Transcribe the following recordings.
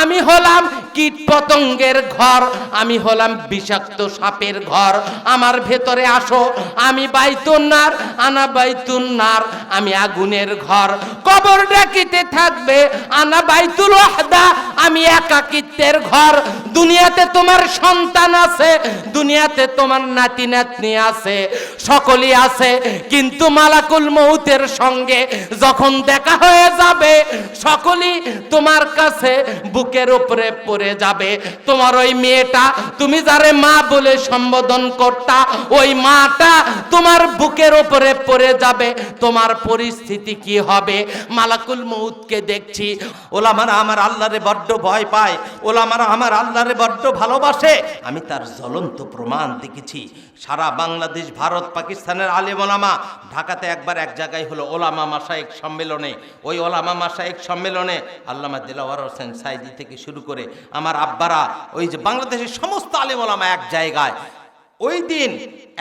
আমি হলাম কীট পতঙ্গের ঘর, আমি হলাম বিষাক্ত সাপের ঘর, আমার ভেতরে আসো। আমি বাইতুন্নার, আনা বাইতুন্নার, আমি আগুনের ঘর। কবর ডাকিতে থাকবে, আনা বাইতুল ওয়াহদা, আমি একাকিত্বের ঘর। দুনিয়াতে তোমার সন্তান আছে, দুনিয়াতে তোমার নাতি নাতনি আছে, সকলেই আছে, কিন্তু মালাকুল মউতের সঙ্গে যখন দেখা হয়ে যাবে, সকলেই তোমার কাছে বুকের উপরে পড়ে যাবে। তোমার ওই মেয়েটা, তুমি যারে মা বলে সম্বোধন করতা, ওই মাটা তোমার বুকের উপরে পড়ে যাবে। তোমার পরিস্থিতি কি হবে? মালাকুল মউতকে দেখছি, ওলামারা আমার আল্লাহরে বড্ড ভয় পায়, ওলামারা আমার আল্লাহরে বড্ড ভালোবাসে। আমি তার জ্বলন্ত প্রমাণ দেখেছি। সারা বাংলাদেশ, ভারত, পাকিস্তানের আলেম ওলামা, ঢাকাতে একবার এক জায়গায় হলো ওলামা মাশায়েখ সম্মেলনে। ওই ওলামা মাশায়েখ সম্মেলনে আল্লামা দিলওয়ার হোসেন সাইদি থেকে শুরু করে আমার আব্বারা, ওই যে বাংলাদেশের সমস্ত আলেম ওলামা এক জায়গায়। ওই দিন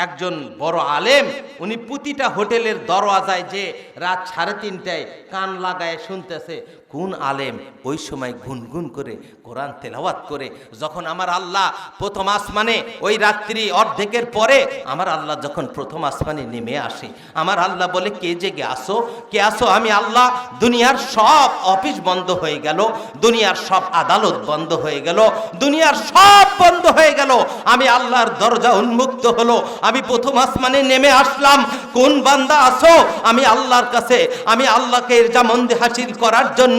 একজন বড় আলেম, উনি প্রতিটা হোটেলের দরওয়াজায় যে রাত 3:30টায় কান লাগায় শুনতেছে কোন আলেম ওই সময় গুনগুন করে কোরআন তেলাওয়াত করে। যখন আমার আল্লাহ প্রথম আসমানে ওই রাত্রি অর্ধেকের পরে আমার আল্লাহ যখন প্রথম আসমানে নেমে আসে, আমার আল্লাহ বলে কে জেগে আসো, কে আসো? আমি আল্লাহ, দুনিয়ার সব অফিস বন্ধ হয়ে গেল, দুনিয়ার সব আদালত বন্ধ হয়ে গেল, দুনিয়ার সব বন্ধ হয়ে গেল, আমি আল্লাহর দরজা উন্মুক্ত হলো, আমি প্রথম আসমানে নেমে আসলাম। কোন বান্দা আসো? আমি আল্লাহর কাছে, আমি আল্লাহকে রেজামন্দি হাসিল করার জন্য,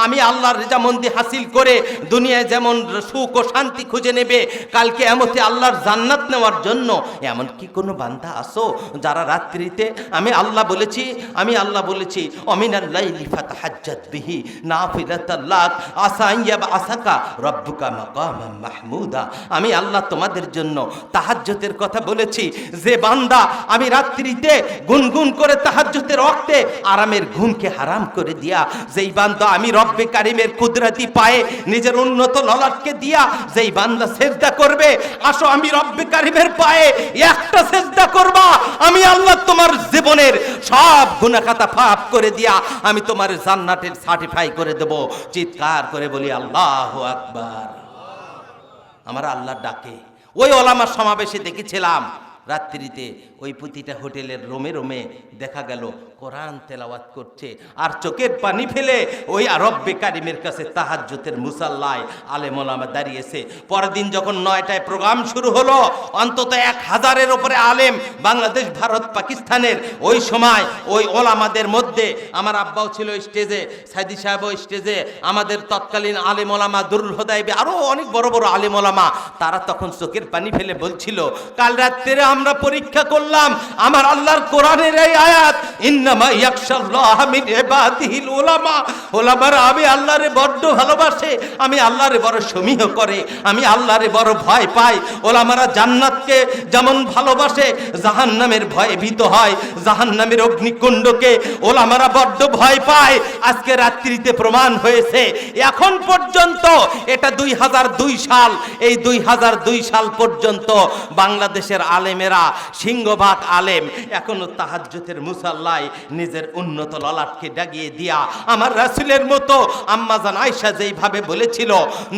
আমি আল্লাহর রেজামন্দি হাসিল করে দুনিয়ায় যেমন সুখ ও শান্তি খুঁজে নেবে, কালকে এমতে আল্লাহর জান্নাত নেওয়ার জন্য, এমন কি কোনো বান্দা আসো যারা রাত্রিতে, আমি আল্লাহ বলেছি, আমি আল্লাহ বলেছি অমিনাল লাইলি ফাতাহাজ্জাত বিহি নাফিলাতাল লাক আসা ইয়াবআসাকা রাব্বুকা মাকামান মাহমুদা। আমি আল্লাহ তোমাদের জন্য তাহাজ্জুদের কথা বলেছি। যে বান্দা আমি রাত্রিতে গুনগুন করে তাহাজ্জুদের ওয়াক্তে আরামের ঘুমকে হারাম করে দিয়া, যেই বান্দা আমি রব্বে কারিমের কুদরতি পায়ে নিজের উন্নত ললাটকে দিয়া যেই বান্দা সেজদা করবে, আসো আমি রব্বে কারিমের পায়ে একটা সেজদা করবা, আমি আল্লাহ তোমার জীবনের সব গুনাহ খাতা মাফ করে দিয়া আমি তোমার জান্নাতের সার্টিফাই করে দেব। চিৎকার করে বলি আল্লাহু আকবার। আমার আল্লাহ ডাকে। ওই ওলামার সমাবেশে দেখেছিলাম রাত্রিতে ওই প্রতিটা হোটেলের রোমে রোমে দেখা গেল কোরআন তেলাওয়াত করছে, আর চোখের পানি ফেলে ওই রব্বে কারিমের কাছে তাহাজ্জুদের মুসাল্লায় আলেম ওলামা দাঁড়িয়েছে। পরের দিন যখন 9টায় প্রোগ্রাম শুরু হলো, অন্তত 1000-এর উপরে আলেম বাংলাদেশ, ভারত, পাকিস্তানের, ওই সময় ওই ওলামাদের মধ্যে আমার আব্বাও ছিল স্টেজে, সাইদি সাহেবও স্টেজে, আমাদের তৎকালীন আলেম ওলামা দুরুল হুদাইবি, আরও অনেক বড় বড় আলেম ওলামা, তারা তখন চোখের পানি ফেলে বলছিল, কাল রাত্রে আমরা পরীক্ষা করলাম আমার আল্লাহর কোরআনের এই আয়াত, ইন্নামা ইয়াখশাল্লাহ মিন ইবাদিহিল উলামা। ওলামারা আমি আল্লাহরে বড্ড ভালোবাসে, আমি আল্লাহরে বড় সমীহ করে, আমি আল্লাহরে বড় ভয় পাই। ওলামারা জান্নাতকে যেমন ভালোবাসে, জাহান্নামের ভয়ে ভীত হয়, জাহান্নামের অগ্নিকুণ্ডকে ওলামারা বড্ড ভয় পায়। আজকে রাত্রিতে প্রমাণ হয়েছে। এখন পর্যন্ত এটা 2002 সাল, এই 2002 সাল পর্যন্ত বাংলাদেশের আলেমেরা, সিংহভাগ আলেম এখনো তাহাজ্জুদের মুসাল্লায় নিজের উন্নত ললাটকে ডাগিয়ে দিয়া আমার রাসূলের মতো, আম্মা জান আয়েশা যেইভাবে বলেছিল,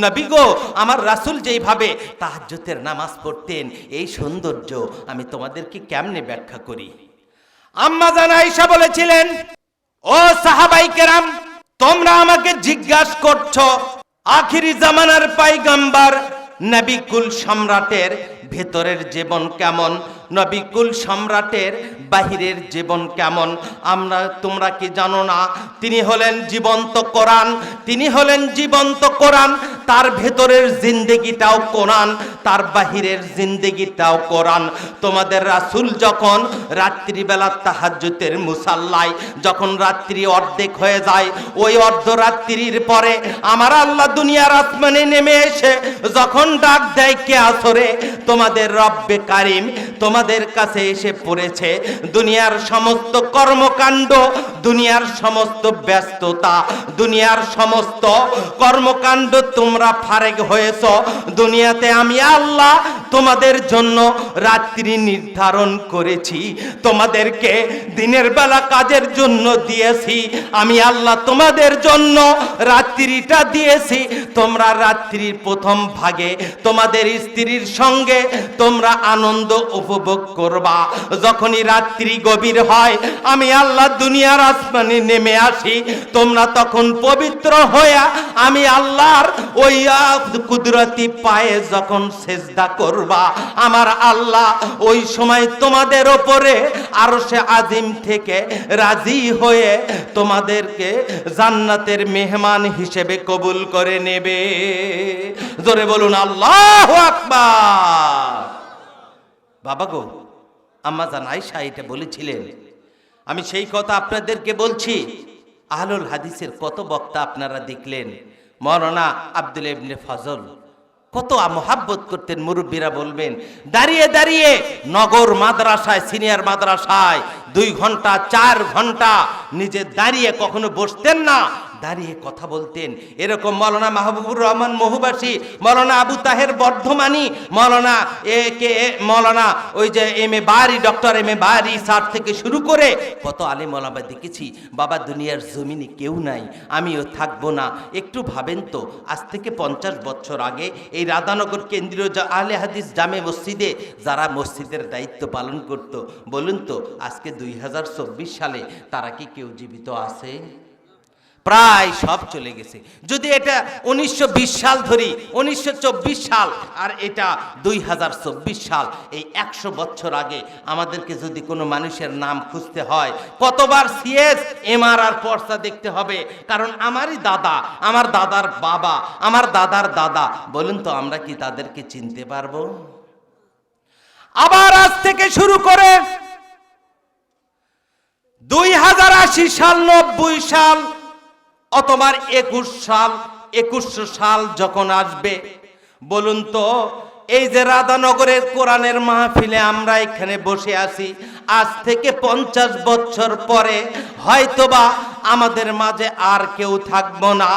নবী গো আমার রাসূল যেইভাবে তাহাজ্জুদের নামাজ পড়তেন, এই সৌন্দর্য আমি তোমাদেরকে কেমনে ব্যাখ্যা করি। আম্মা জান আয়েশা বলেছিলেন, ও সাহাবাই কেরাম, তোমরা আমাকে জিজ্ঞাসা করছো আখিরি জামানার পয়গম্বর নবী কুল সম্রাটের ভেতরের জীবন কেমন, নবী কুল সম্রাটের বাহিরের জীবন কেমন। তোমরা কি জানো না তিনি হলেন জীবন্ত কোরআন, তিনি হলেন জীবন্ত কোরআন, তার ভেতরের জিন্দেগিটাও কোরআন, তার বাহিরের জিন্দেগিটাও কোরআন। তোমাদের রাসূল যখন রাত্রিবেলা তাহাজ্জুদের মুসাল্লায়, যখন রাত্রি অর্ধেক হয়ে যায়, ওই অর্ধরাত্রির পরে আমার আল্লাহ দুনিয়ার আসমানে নেমে এসে যখন ডাক দেয়, কে আসরে তোমাদের রব্বে কারিম তোমাদের কাছে এসে পড়েছে। দুনিয়ার সমস্ত কর্মকাণ্ড, দুনিয়ার সমস্ত ব্যস্ততা, দুনিয়ার সমস্ত কর্মকাণ্ড তোমরা তোমরা ফারেক হয়েছ দুনিয়াতে আমি আল্লাহ তোমাদের জন্য রাত্রি নির্ধারণ করেছি, তোমাদেরকে দিনের বেলা কাজের জন্য দিয়েছি, আমি আল্লাহ তোমাদের জন্য রাত্রিটা দিয়েছি। তোমরা রাত্রির প্রথম ভাগে তোমাদের স্ত্রীর সঙ্গে তোমরা আনন্দ উপভোগ করবা। যখনই রাত্রি গভীর হয় আমি আল্লাহ দুনিয়ার আসমানে নেমে আসি, তোমরা তখন পবিত্র হয়ে আমি আল্লাহর ওই কুদরতি পায়ে যখন সেজদা করবা, আমার আল্লাহ ওই সময় তোমাদের ওপরে আরশে আজিম থেকে রাজি হয়ে তোমাদেরকে জান্নাতের মেহমান হিসেবে কবুল করে নেবে। জোরে বলুন আল্লাহু আকবার। বাবা গো, আম্মা জান আয়েশা এটা বলেছিলেন। আমি সেই কথা আপনাদেরকে বলছি। আহলুল হাদিসের কত বক্তা আপনারা দেখলেন। মাওলানা আব্দুল ইবনে ফজল কত মোহাব্বত করতেন। মুরব্বীরা বলবেন দাঁড়িয়ে দাঁড়িয়ে নগর মাদ্রাসায়, সিনিয়র মাদ্রাসায় 2 ঘন্টা 4 ঘন্টা নিজে দাঁড়িয়ে কখনো বসতেন না, দাঁড়িয়ে কথা বলতেন। এরকম মাওলানা মাহবুবুর রহমান মহুবাসী, মাওলানা আবু তাহের বর্ধমানী, মাওলানা ওই যে এম.এ. বারি, ডক্টর এম.এ. বারি স্যার থেকে শুরু করে কত আলেম ওলামা দেখেছি। বাবা দুনিয়ার জমিনে কেউ নাই, আমিও থাকবো না। একটু ভাবেন তো, আজ থেকে 50 বছর আগে এই রাধানগর কেন্দ্রীয় আহলে হাদিস জামে মসজিদে যারা মসজিদের দায়িত্ব পালন করত, বলুন তো আজকে 2024 সালে তারা কি কেউ জীবিত আছে? প্রায় সব চলে গেছে। যদি এটা 1920 সাল ধরি, 1924 সাল আর এটা 2024 সাল, এই 100 বছর আগে আমাদেরকে যদি কোনো মানুষের নাম খুঁজতে হয় কতবার সিএস এমআরআর পর্চা দেখতে হবে। কারণ আমারই দাদা, আমার দাদার বাবা, আমার দাদার দাদা, বলুন তো আমরা কি তাদেরকে চিনতে পারবো? আবার আজ থেকে শুরু করে 2080 সাল, 90 সাল অথবা 2100 সাল যখন আসবে, বলুন তো এই যে রাধানগরের কোরআনের মাহফিলে আমরা এখানে বসে আছি, আজ থেকে 50 বছর পরে হয়তোবা আমাদের মাঝে আর কেউ থাকবো না।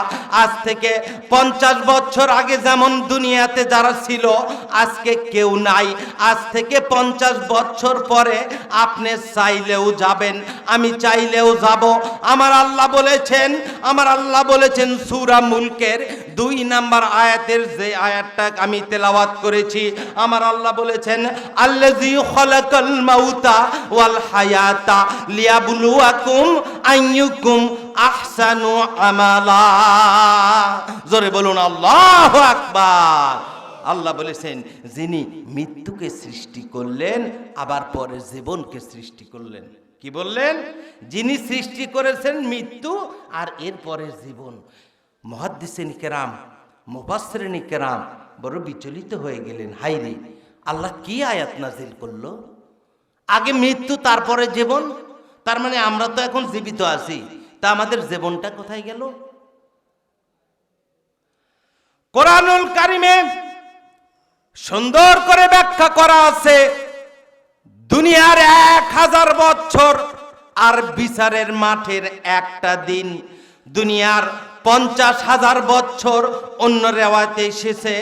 আজ থেকে 50 বছর আগে যেমন দুনিয়াতে যারা ছিল আজকে কেউ নাই। আজ থেকে 50 বছর পরে আপনি চাইলেও যাবেন, আমি চাইলেও যাব। আমার আল্লাহ বলেছেন সূরা মুলকের 2 নম্বর আয়াতের যে আয়াতটা আমি তেলাওয়াত করেছি, আমার আল্লাহ বলেছেন আল্লাযী খালাকাল মাউতা ওয়াল হায়াতা লিয়াবলুয়াকুম আইয়ুকুম আহসানু আমালা। জোরে বলুন আল্লাহু আকবার। আল্লাহ বলেছেন যিনি মৃত্যুকে সৃষ্টি করলেন আবার পরে জীবনকে সৃষ্টি করলেন। কি বললেন? যিনি সৃষ্টি করেছেন মৃত্যু আর এরপরে জীবন। মুহাদ্দিসিন কেরাম, মুফাসসিরিন কেরাম বড় বিচলিত হয়ে গেলেন। হায়রে, আল্লাহ কি আয়াত নাজিল করলো? আগে মৃত্যু তারপরে জীবন, তার মানে আমরা তো এখন জীবিত আছি, তা আমাদের জীবনটা কোথায় গেল? কোরআনুল কারিমে সুন্দর করে ব্যাখ্যা করা আছে দুনিয়ার 1000 বছর আর বিচারের মাঠের একটা দিন। দুনিয়ার 50,000 বছর অন্য রেওয়ায়েতে এসেছে,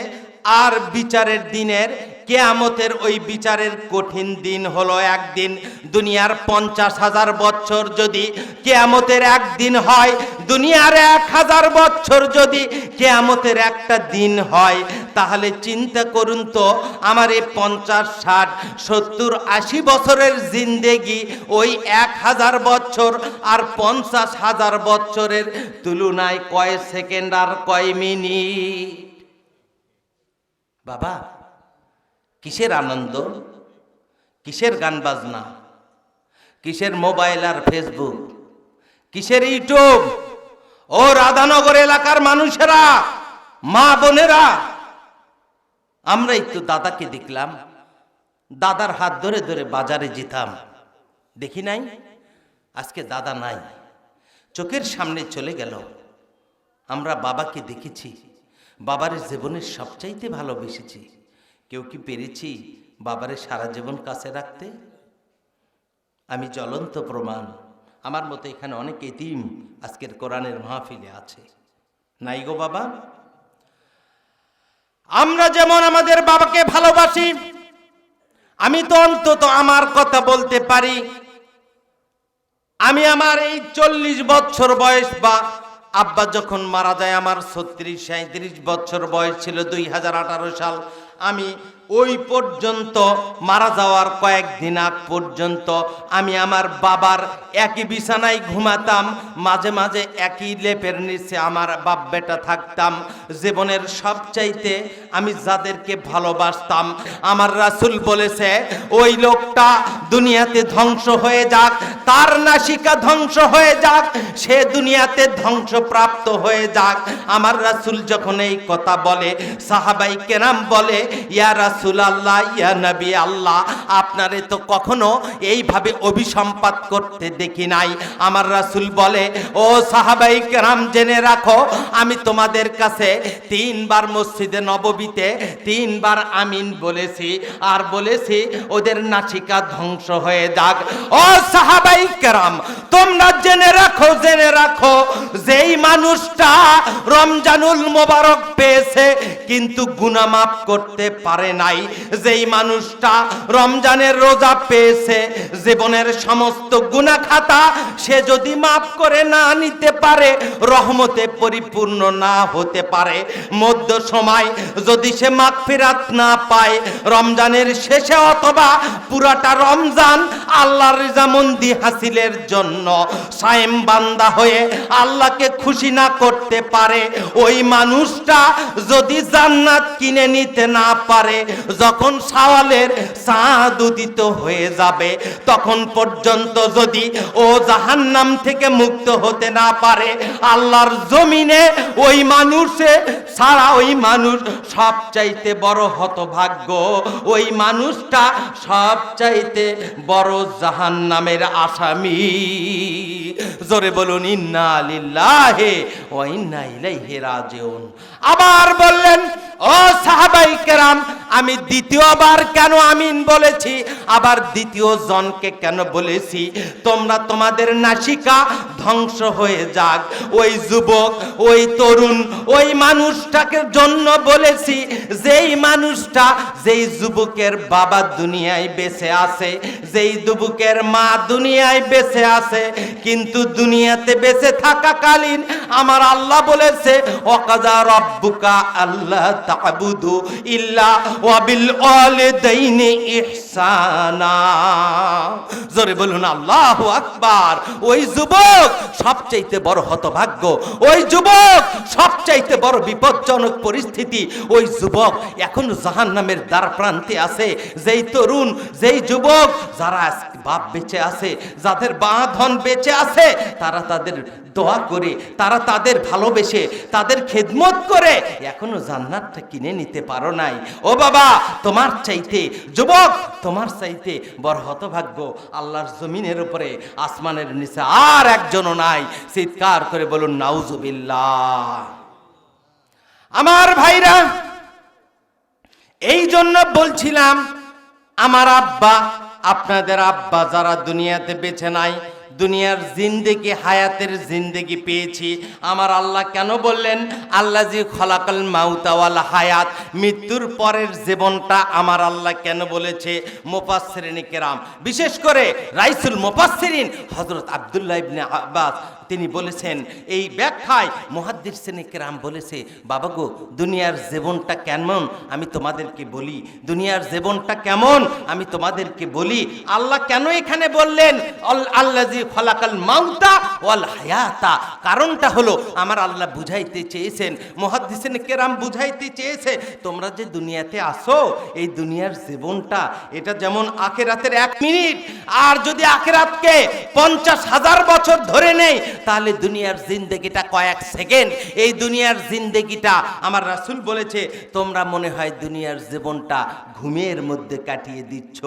আর বিচারের দিনের কিয়ামতের ওই বিচারের কঠিন দিন হলো একদিন। দুনিয়ার 50,000 বছর যদি কিয়ামতের একদিন হয়, দুনিয়ার 1000 বছর যদি কিয়ামতের একটা দিন হয়, তাহলে চিন্তা করুন তো আমার এই 50, 60, 70, 80 বছরের জিন্দেগি ওই 1000 বছর আর 50,000 বছরের তুলনায় কয় সেকেন্ড আর কয় মিনিট? বাবা, কিসের আনন্দ, কিসের গান বাজনা, কিসের মোবাইল আর ফেসবুক, কিসের ইউটিউব? ও রাধানগর এলাকার মানুষেরা, মা বোনেরা, আমরা একটু দাদাকে দেখলাম, দাদার হাত ধরে ধরে বাজারে যেতাম, দেখি নাই? আজকে দাদা নাই, চোখের সামনে চলে গেল। আমরা বাবাকে দেখেছি, বাবার জীবনের সবচাইতে ভালোবেসেছি। কেউ কি পেরেছি বাবারে সারা জীবন কাছে রাখতে? আমি জ্বলন্ত প্রমাণ। আমার মতো এখানে অনেক এতিম আজকের কোরআনের মাহফিলে আছে, নাই গো বাবা? আমরা যেমন আমাদের বাবাকে ভালোবাসি, আমি তো অন্তত আমার কথা বলতে পারি। আমি আমার এই 40 বছর বয়স, বা আব্বা যখন মারা যায় আমার 36-37 বছর বয়স ছিল, 2018 সাল। আমি ওই পর্যন্ত, মারা যাওয়ার কয়েকদিন আগ পর্যন্ত আমি আমার বাবার একই বিছানায় ঘুমাতাম, মাঝে মাঝে একই লেপের নিচে আমার বাপ বেটা থাকতাম। জীবনের সবচাইতে আমি যাদেরকে ভালোবাসতাম, আমার রাসূল বলেছে ওই লোকটা দুনিয়াতে ধ্বংস হয়ে যাক, তার নাসিকা ধ্বংস হয়ে যাক, সে দুনিয়াতে ধ্বংসপ্রাপ্ত হয়ে যাক। আমার রাসূল যখন এই কথা বলে, সাহাবাই কেরাম বলে, ইয়া রাসূলুল্লাহ, ইয়া নবী আল্লাহ, আপনারে তো কখনো এইভাবে অভিসম্পাত করতে দেখি নাই। আমার রাসূল বলে, ও সাহাবাই কেরাম, জেনে রাখো, আমি তোমাদের কাছে 3 বার মসজিদে নববীতে 3 বার আমিন বলেছি, আর বলেছি ওদের নাসিকা ধ্বংস হয়ে যাক। ও সাহাবাই কেরাম, তোমরা জেনে রাখো, যেই মানুষটা রমজানুল মোবারক পেয়েছে কিন্তু গুনাহ মাফ করতে পারে নাই, যেই মানুষটা রমজানের রোজা পেয়েছে, জীবনের সমস্ত গুনাহ খাতা সে যদি মাফ করে না নিতে পারে, রহমতে পরিপূর্ণ না হতে পারে, মধ্য সময় যদি সে মাগফিরাত না পায়, রমজানের শেষে অথবা পুরাটা রমজান আল্লাহর রিজামন্দি হাসিলের জন্য সায়েম বান্দা হয়ে আল্লাহকে খুশি না করতে পারে, ওই মানুষটা যদি জান্নাত কিনে নিতে না পারে, যখন শাওয়ালের চাঁদ উদিত হয়ে যাবে তখন পর্যন্ত যদি ও জাহান্নাম থেকে মুক্ত হতে না পারে, আল্লাহর জমিনে ওই মানুষে সারা ওই মানুষ সবচাইতে বড় হতভাগ্য, ওই মানুষটা সবচাইতে বড় জাহান্নামের আসামি। জোরে বলুন ইন্না লিল্লাহি ওয়া ইন্না ইলাইহি রাজিউন। আবার বললেন, ও সাহাবাই কেরাম, আমি দ্বিতীয়বার কেন আমিন বলেছি, আবার দ্বিতীয় জনকে কেন বলেছি, তোমরা তোমাদের নাসিকা ধ্বংস হয়ে যাক, ওই যুবক, ওই তরুণ, ওই মানুষটাকে জন্য বলেছি, যেই যুবকের বাবা দুনিয়ায় বেঁচে আছে, যেই যুবকের মা দুনিয়ায় বেঁচে আছে, কিন্তু দুনিয়াতে বেঁচে থাকাকালীন আমার আল্লাহ বলেছে, ওয়াকাযা রাব্বুকা আল্লা তা'বুদু ইল্লা ওয়া বিল ওয়ালিদাইনি ইহসানা। জোরে বলুন আল্লাহু আকবার। ওই যুবক সবচাইতে বড় হতভাগ্য, ওই যুবক সবচাইতে বড় বিপজ্জনক পরিস্থিতি, ওই যুবক এখনো জাহান্নামের দ্বার প্রান্তে আছে। যেই তরুণ, যেই যুবক, যারা বাপ বেঁচে আছে, যাদের বাঁধন বেঁচে আছে, তারা তাদের দোয়া করে, তারা তাদের ভালোবেসে, তাদের খেদমত করে এখনো জান্নাতটা কিনে নিতে পারো নাই। ও বাবা, তোমার চাইতে, যুবক, তোমার চাইতে বড় হতভাগ্য আল্লাহর জমিনের উপরে, আসমানের নিচে আর একজনও নাই। চিৎকার করে বলুন নাউজুবিল্লাহ। আমার ভাইরা, এই জন্য বলছিলাম, আমার আব্বা, আপনাদের আব্বা যারা দুনিয়াতে বেঁচে নাই, দুনিয়ার জিন্দেগি, হায়াতের জিন্দেগি পেয়েছি, আমার আল্লাহ কেন বললেন আল্লাযী খলাকাল মাউতা ওয়াল হায়াত, মৃত্যুর পরের জীবনটা আমার আল্লাহ কেন বলেছে? মুফাসসিরিন কেরাম, বিশেষ করে রাইসুল মুফাসসিরিন হযরত আব্দুল্লাহ ইবনে আব্বাস, তিনি বলেছেন এই ব্যাখ্যায়, মুহাদ্দিসিন কেরাম বলেছে, বাবা গো, দুনিয়ার জীবনটা কেমন আমি তোমাদেরকে বলি, দুনিয়ার জীবনটা কেমন আমি তোমাদেরকে বলি। আল্লাহ কেন এখানে বললেন আল্লাযী খলাকাল মাউতা ওয়াল হায়াতা? কারণটা হলো আমার আল্লাহ বুঝাইতে চেয়েছেন, মুহাদ্দিসিন কেরাম বুঝাইতে চেয়েছে, তোমরা যে দুনিয়াতে আসো, এই দুনিয়ার জীবনটা এটা যেমন আখিরাতের 1 মিনিট, আর যদি আখিরাতকে 50,000 বছর ধরে নেই, তাহলে দুনিয়ার জিন্দেগিটা কয়েক সেকেন্ড। এই দুনিয়ার জিন্দেগিটা আমার রাসূল বলেছে, তোমরা মনে হয় দুনিয়ার জীবনটা ঘুমের মধ্যে কাটিয়ে দিচ্ছ,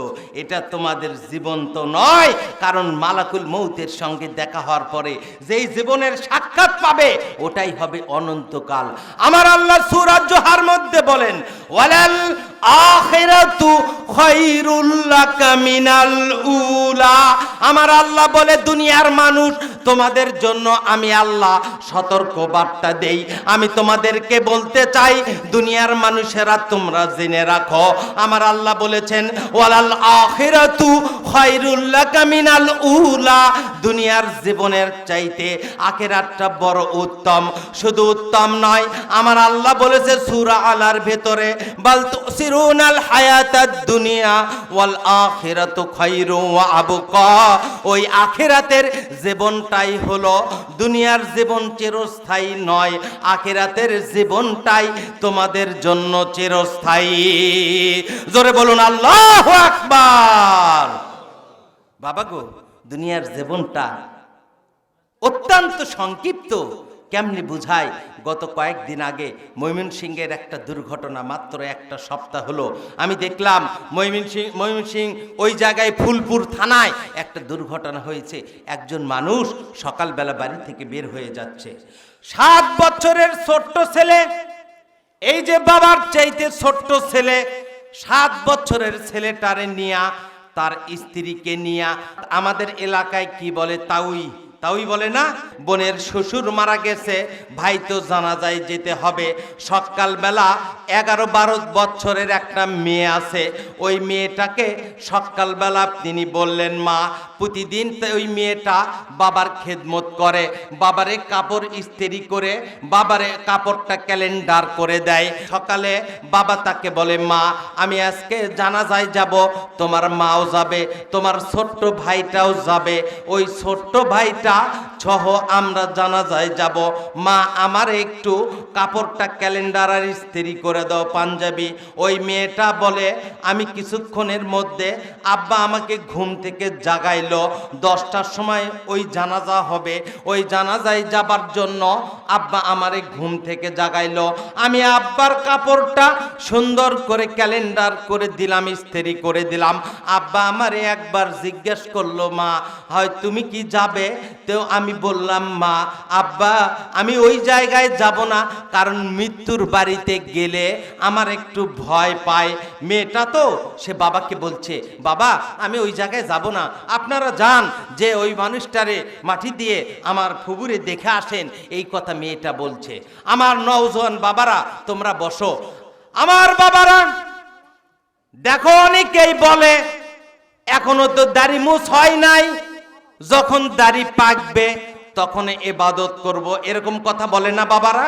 এটা তোমাদের জীবন তো নয়। কারণ মালাকুল মৌতের সঙ্গে দেখা হওয়ার পরে যেই জীবনের সাক্ষাৎ পাবে ওটাই হবে অনন্তকাল। আমার আল্লাহ সূরা জুহার মধ্যে বলেন, ওয়ালাল আখিরাতু খায়রুল লাকা মিনাল উলা। আমার আল্লাহ বলে দুনিয়ার মানুষ তোমাদের জন্য আমি আল্লাহ সতর্ক বার্তা দেই। আমি তোমাদেরকে বলতে চাই দুনিয়ার মানুষেরা তোমরা জেনে রাখো আমার আল্লাহ বলেছেন ওয়ালাল আখিরাতু খায়রুল লাকা মিনাল উলা। দুনিয়ার জীবনের চাইতে আখিরাতটা বড় উত্তম। শুধু উত্তম নয়, আমার আল্লাহ বলেছে সূরা আলার ভেতরে বাল তুসিরুনাল হায়াতাদ দুনিয়া ওয়াল আখিরাতু খায়রু ওয়া আবকা। ওই আখিরাতের জীবনটাই হলো দুনিয়ার জীবন চিরস্থায়ী নয়, আখিরাতের জীবনটাই তোমাদের জন্য চিরস্থায়ী। জোরে বলুন আল্লাহু আকবার। বাবা গো, দুনিয়ার জীবনটা অত্যন্ত সংক্ষিপ্ত। কেমনি বুঝায়? গত কয়েকদিন আগে ময়মনসিংহের একটা দুর্ঘটনা, মাত্র একটা সপ্তাহ হলো আমি দেখলাম ময়মনসিংহ ওই জায়গায় ফুলপুর থানায় একটা দুর্ঘটনা হয়েছে। একজন মানুষ সকালবেলা বাড়ি থেকে বের হয়ে যাচ্ছে, 7 বছরের ছোট্ট ছেলে, এই যে বাবার চাইতে ছোট্ট ছেলে, 7 বছরের ছেলেটারে নিয়া, তার স্ত্রীকে নিয়া, আমাদের এলাকায় কি বলে তাউই বলে না, বোনের শ্বশুর মারা গেছে, ভাই তো জানাজায় যেতে হবে। সকালবেলা 11-12 বছরের একটা মেয়ে আছে, ওই মেয়েটাকে সকালবেলা তিনি বললেন মা, প্রতিদিন ওই মেয়েটা বাবার খেদমত করে, বাবারে কাপড় ইস্ত্রি করে, বাবারে কাপড়টা ক্যালেন্ডার করে দেয়। সকালে বাবা তাকে বলে মা আমি আজকে জানাজায় যাব, তোমার মাও যাবে, তোমার ছোট্ট ভাইটাও যাবে, ওই ছোট্ট ভাইটা সহ আমরা জানাজায় যাব, মা আমার একটু কাপড়টা ক্যালেন্ডার আর ইস্ত্রি করে দাও, পাঞ্জাবি। ওই মেয়েটা বলে আমি কিছুক্ষণের মধ্যে, আব্বা আমাকে ঘুম থেকে জাগাইলো, 10টার সময় ওই জানাজা হবে, ওই জানাজায় যাবার জন্য আব্বা আমারে ঘুম থেকে জাগাইলো। আমি আব্বার কাপড়টা সুন্দর করে ক্যালেন্ডার করে দিলাম, ইস্ত্রি করে দিলাম। আব্বা আমারে একবার জিজ্ঞেস করলো মা হয় তুমি কি যাবে? তো আমি বললাম মা আব্বা আমি ওই জায়গায় যাব না, কারণ মৃত্যুর বাড়িতে গেলে আমার একটু ভয় পায়। মেয়েটা তো সে বাবাকে বলছে বাবা আমি ওই জায়গায় যাব না, আপনারা যান, যে ওই মানুষটারে মাটি দিয়ে আমার ফুবুরে দেখে আসেন, এই কথা মেয়েটা বলছে। আমার নওজোয়ান বাবারা তোমরা বসো, আমার বাবারা দেখো অনেকেই বলে এখনো তো দাড়ি মুছ হয় নাই, যখন দাড়ি পাকবে তখন ইবাদত করব, এরকম কথা বলে না বাবারা?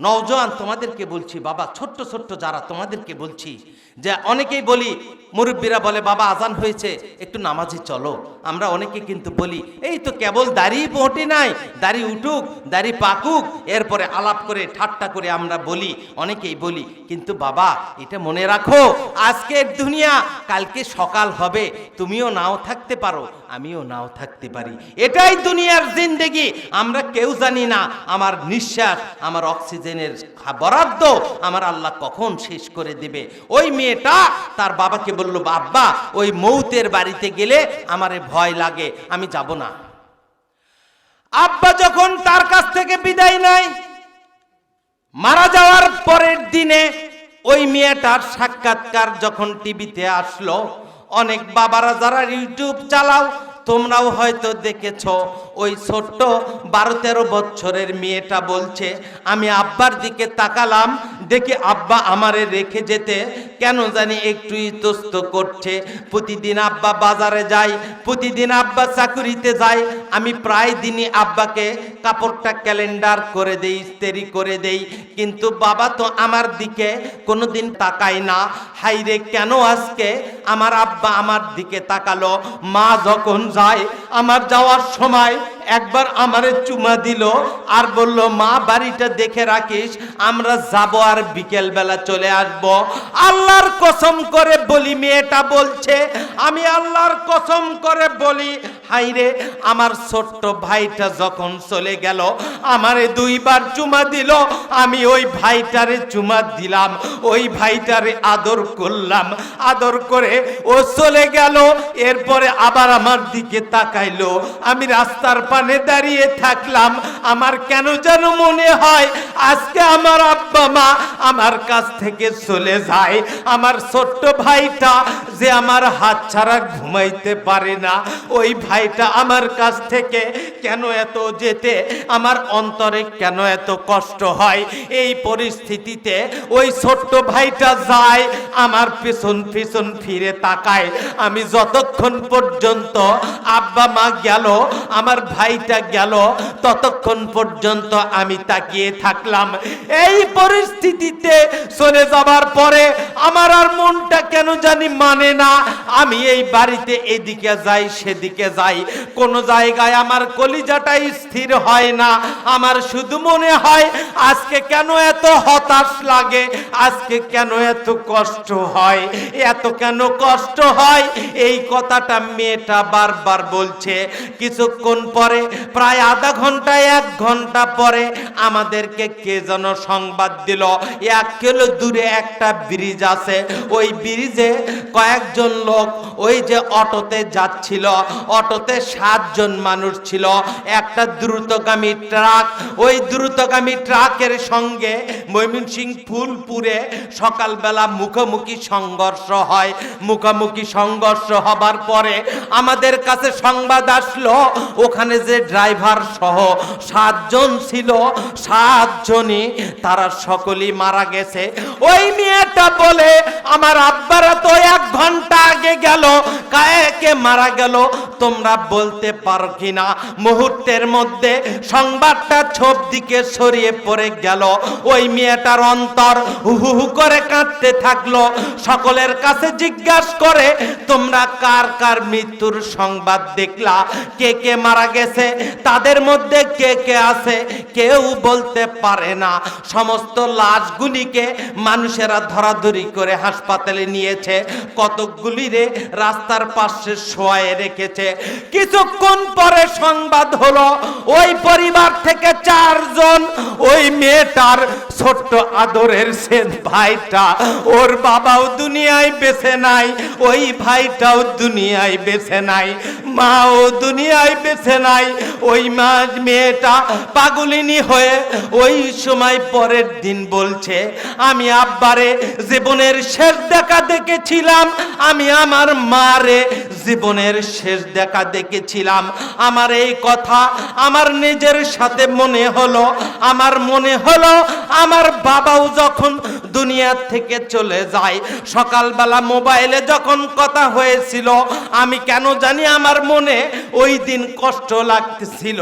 নওজোয়ান তোমাদেরকে বলছি বাবা, ছোট্ট ছোট্ট যারা তোমাদেরকে বলছি, যে অনেকেই বলি মুরব্বীরা বলে বাবা আজান হয়েছে একটু নামাজে চলো, আমরা অনেকে কিন্তু বলি এই তো কেবল দাড়ি পটে নাই, দাড়ি উঠুক দাড়ি পাকুক এরপরে আলাপ করে ঠাট্টা করে আমরা বলি, অনেকেই বলি। কিন্তু বাবা এটা মনে রাখো আজকের দুনিয়া কালকে সকাল হবে, তুমিও নাও থাকতে পারো আমিও নাও থাকতে পারি, এটাই দুনিয়ার জিন্দেগি। আমরা কেউ জানি না আমার নিঃশ্বাস আমার অক্সিজেনের বরাদ্দ আমার আল্লাহ কখন শেষ করে দেবে। ওই মেয়েটা তার বাবাকে বলল আব্বা ওই মৌতের বাড়িতে গেলে আমারে ভয় লাগে, আমি যাব না। আব্বা যখন তার কাছ থেকে বিদায় নেয়, মারা যাওয়ার পরের দিনে ওই মেয়েটার সাক্ষাৎকার যখন টিভিতে আসলো, অনেক বাবারা যারা ইউটিউব চালাও তোমরাও হয়তো দেখেছো, ওই ছোট্ট 12-13 বছরের মেয়েটা বলছে আমি আব্বার দিকে তাকালাম, দেখি আব্বা আমারে রেখে যেতে কেন জানি একটু ইতস্ত করছে। প্রতিদিন আব্বা বাজারে যায়, প্রতিদিন আব্বা চাকুরিতে যায়, আমি প্রায় দিনই আব্বাকে কাপড়টা ক্যালেন্ডার করে দেই, ইস্ত্রি করে দেই, কিন্তু বাবা তো আমার দিকে কোনোদিন তাকায় না। হাইরে কেন আজকে আমার আব্বা আমার দিকে তাকালো? মা যখন যায় আমার যাওয়ার সময় একবার আমারে চুমা দিল আর বলল মা বাড়িটা দেখে রাখিস, আমরা যাব আর বিকেল বেলা চলে আসব। আল্লাহর কসম করে বলি, মেয়েটা বলছে আমি আল্লাহর কসম করে বলি, হাইরে আমার ছোট্ট ভাইটা যখন চলে গেল আমারে 2 বার চুমা দিল, আমি ওই ভাইটারে চুমা দিলাম, ওই ভাইটারে আদর করলাম, আদর করে ও চলে গেল। এরপরে আবার আমার দিকে তাকাইলো, আমি রাস্তার পানে দাঁড়িয়ে থাকলাম, আমার কেন যেন মনে হয় আজকে আমার আব্বা মা আমার কাছ থেকে চলে যায়। আমার ছোট্ট ভাইটা যে আমার হাত ছাড়া ঘুমাইতে পারে না, ওই ভাইটা আমার কাছ থেকে কেন এত যেতে আমার অন্তরে কেন এত কষ্ট হয়। এই পরিস্থিতিতে ওই ছোট্ট ভাইটা যায়, আমার পিছন পিছন ফিরে তাকায়। আমি যতক্ষণ পর্যন্ত আব্বা মা গেল, আমার ভাইটা গেল, ততক্ষণ পর্যন্ত আমি তাকিয়ে থাকলাম। এই পরিস্থিতিতে চলে যাবার পরে আমার আর মনটা কেন জানি মানে না। আমি এই বাড়িতে এদিকে যাই সেদিকে যাই, কোন জায়গায় আমার কলিজাটা স্থির হয় না। আমার শুধু মনে হয় আজকে কেন এত হতাশ লাগে, আজকে কেন এত কষ্ট হয়, এত কেন কষ্ট হয়। এই কথাটা মেয়েটা বারবার বলছে। কিছুক্ষণ পরে, প্রায় আধা ঘন্টা 1 ঘন্টা পরে আমাদেরকে কে যেন সংবাদ দিল, 1 কিলো দূরে একটা ব্রিজ আছে, ওই ব্রিজে কয়েকজন লোক ওই যে অটোতে যাচ্ছিল, অটোতে 7 জন মানুষ ছিল, একটা দ্রুতগামী ট্রাক, ওই দ্রুতগামী ট্রাকের সঙ্গে ময়মনসিংহ ফুলপুরে সকালবেলা মুখোমুখি সংঘর্ষ হয়। মুখোমুখি সংঘর্ষ হবার পরে আমাদের কাছে সংবাদ আসলো ওখানে যে ড্রাইভার সহ 7 জন ছিল, 7 জনই তারা সকলেই মারা গেছে। ওই মেয়েটা বলে আমার আব্বারা তো 1 ঘন্টা আগে গেল, কাকে মারা গেল তোমরা বলতে পারো কিনা? মুহূর্তের মধ্যে সংবাদটা সব দিকে ছড়িয়ে পড়ে গেল। ওই মেয়েটার অন্তর হু হু করে কাঁদতে থাকলো। সকলের কাছে জিজ্ঞাসা করে তোমরা কার কার মৃত্যুর সংবাদ দেখলা, কে কে মারা গেছে, তাদের মধ্যে কে কে আছে, কেউ বলতে পারে না। সমস্ত লাশগুলিকে মানুষেরা ধরাধরি করে হাসপাতালে নিয়েছে, কতকগুলি রে রাস্তার পাশে শোয়ায়ে রেখেছে। কিছুক্ষণ পরে সংবাদ হলো ওই পরিবার থেকে 4 জন, ওই মেয়েটার ছোট্ট আদরের সেন ভাইটা, ওর বাবাও দুনিয়ায় বেঁচে নাই, ওই ভাইটাও দুনিয়ায় বেঁচে নাই, মাও দুনিয়ায় বেঁচে নাই। ওই মেয়েটা পাগলিনী হয়ে ওই সময় পরের দিন বলছে আমি আব্বারে জীবনের শেষ দেখা দেখেছিলাম, আমি আমার মারে জীবনের শেষ দেখা দেখেছিলাম। আমার এই কথা আমার নিজের সাথে মনে হলো, আমার মনে হলো আমার বাবাও যখন দুনিয়া থেকে চলে যায়, সকালবেলা মোবাইলে যখন কথা হয়েছিল, আমি কেন জানি আমার মনে ওই দিন কষ্ট লাগতেছিল।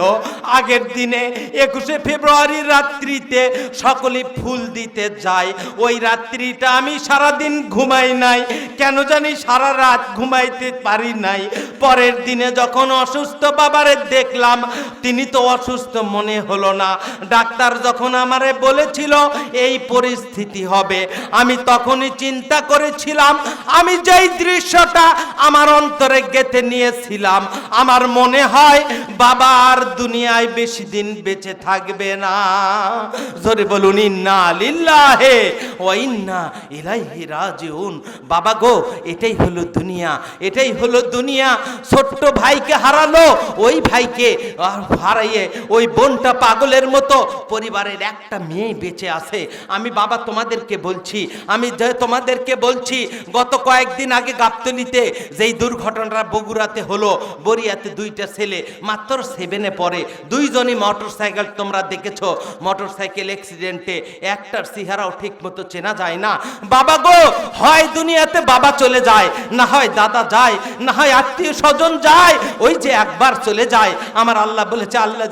আগের দিনে 21শে ফেব্রুয়ারির রাত্রিতে সকলে ফুল দিতে যায়, ওই রাত্রিটা আমি সারাদিন ঘুমাই নাই, কেন জানি সারা রাত ঘুমাইতে পারি নাই। পরের দিনে যখন অসুস্থ বাবারে দেখলাম, তিনি তো অসুস্থ মনে হলো না। ডাক্তার যখন আমারে বলেছিল এই পরিস্থিতি হবে, আমি তখনই চিন্তা করেছিলাম, আমি যেই দৃশ্যটা আমার অন্তরে গেঁথে নিয়েছিলাম, আমার মনে হয় বাবা আর দুনিয়ায় বেশি দিন বেঁচে থাকবে না। জোরে বলুন ইন্না লিল্লাহি ওয়া ইন্না ইলাইহি রাজিউন। বাবা গো, এটাই হলো দুনিয়া, এটাই হলো দুনিয়া। ছোট্ট ভাইকে হারালো, ওই ভাইকে হারাইয়ে ওই বোনটা পাগলের মতো, পরিবারের একটা মেয়ে বেঁচে আছে। আমি বাবা তোমাদেরকে বলছি, আমি তোমাদেরকে বলছি, গত কয়েকদিন আগে গাবতলীতে যেই দুর্ঘটনাটা বগুড়াতে হলো, বরিয়াতে 2টা ছেলে মাত্র 7-এ পড়ে, 2 জনই মোটরসাইকেল, তোমরা দেখেছো মোটরসাইকেল অ্যাক্সিডেন্টে একটার চেহারাও ঠিক মতো চেনা যায় না। বাবা গো, হয় দুনিয়াতে বাবা চলে যায়, না হয় দাদা যায়, না হয় আত্মীয় স্বজন যায়, ওই যে একবার চলে যায়। আমার আল্লাহ বলেছে আল্লাহ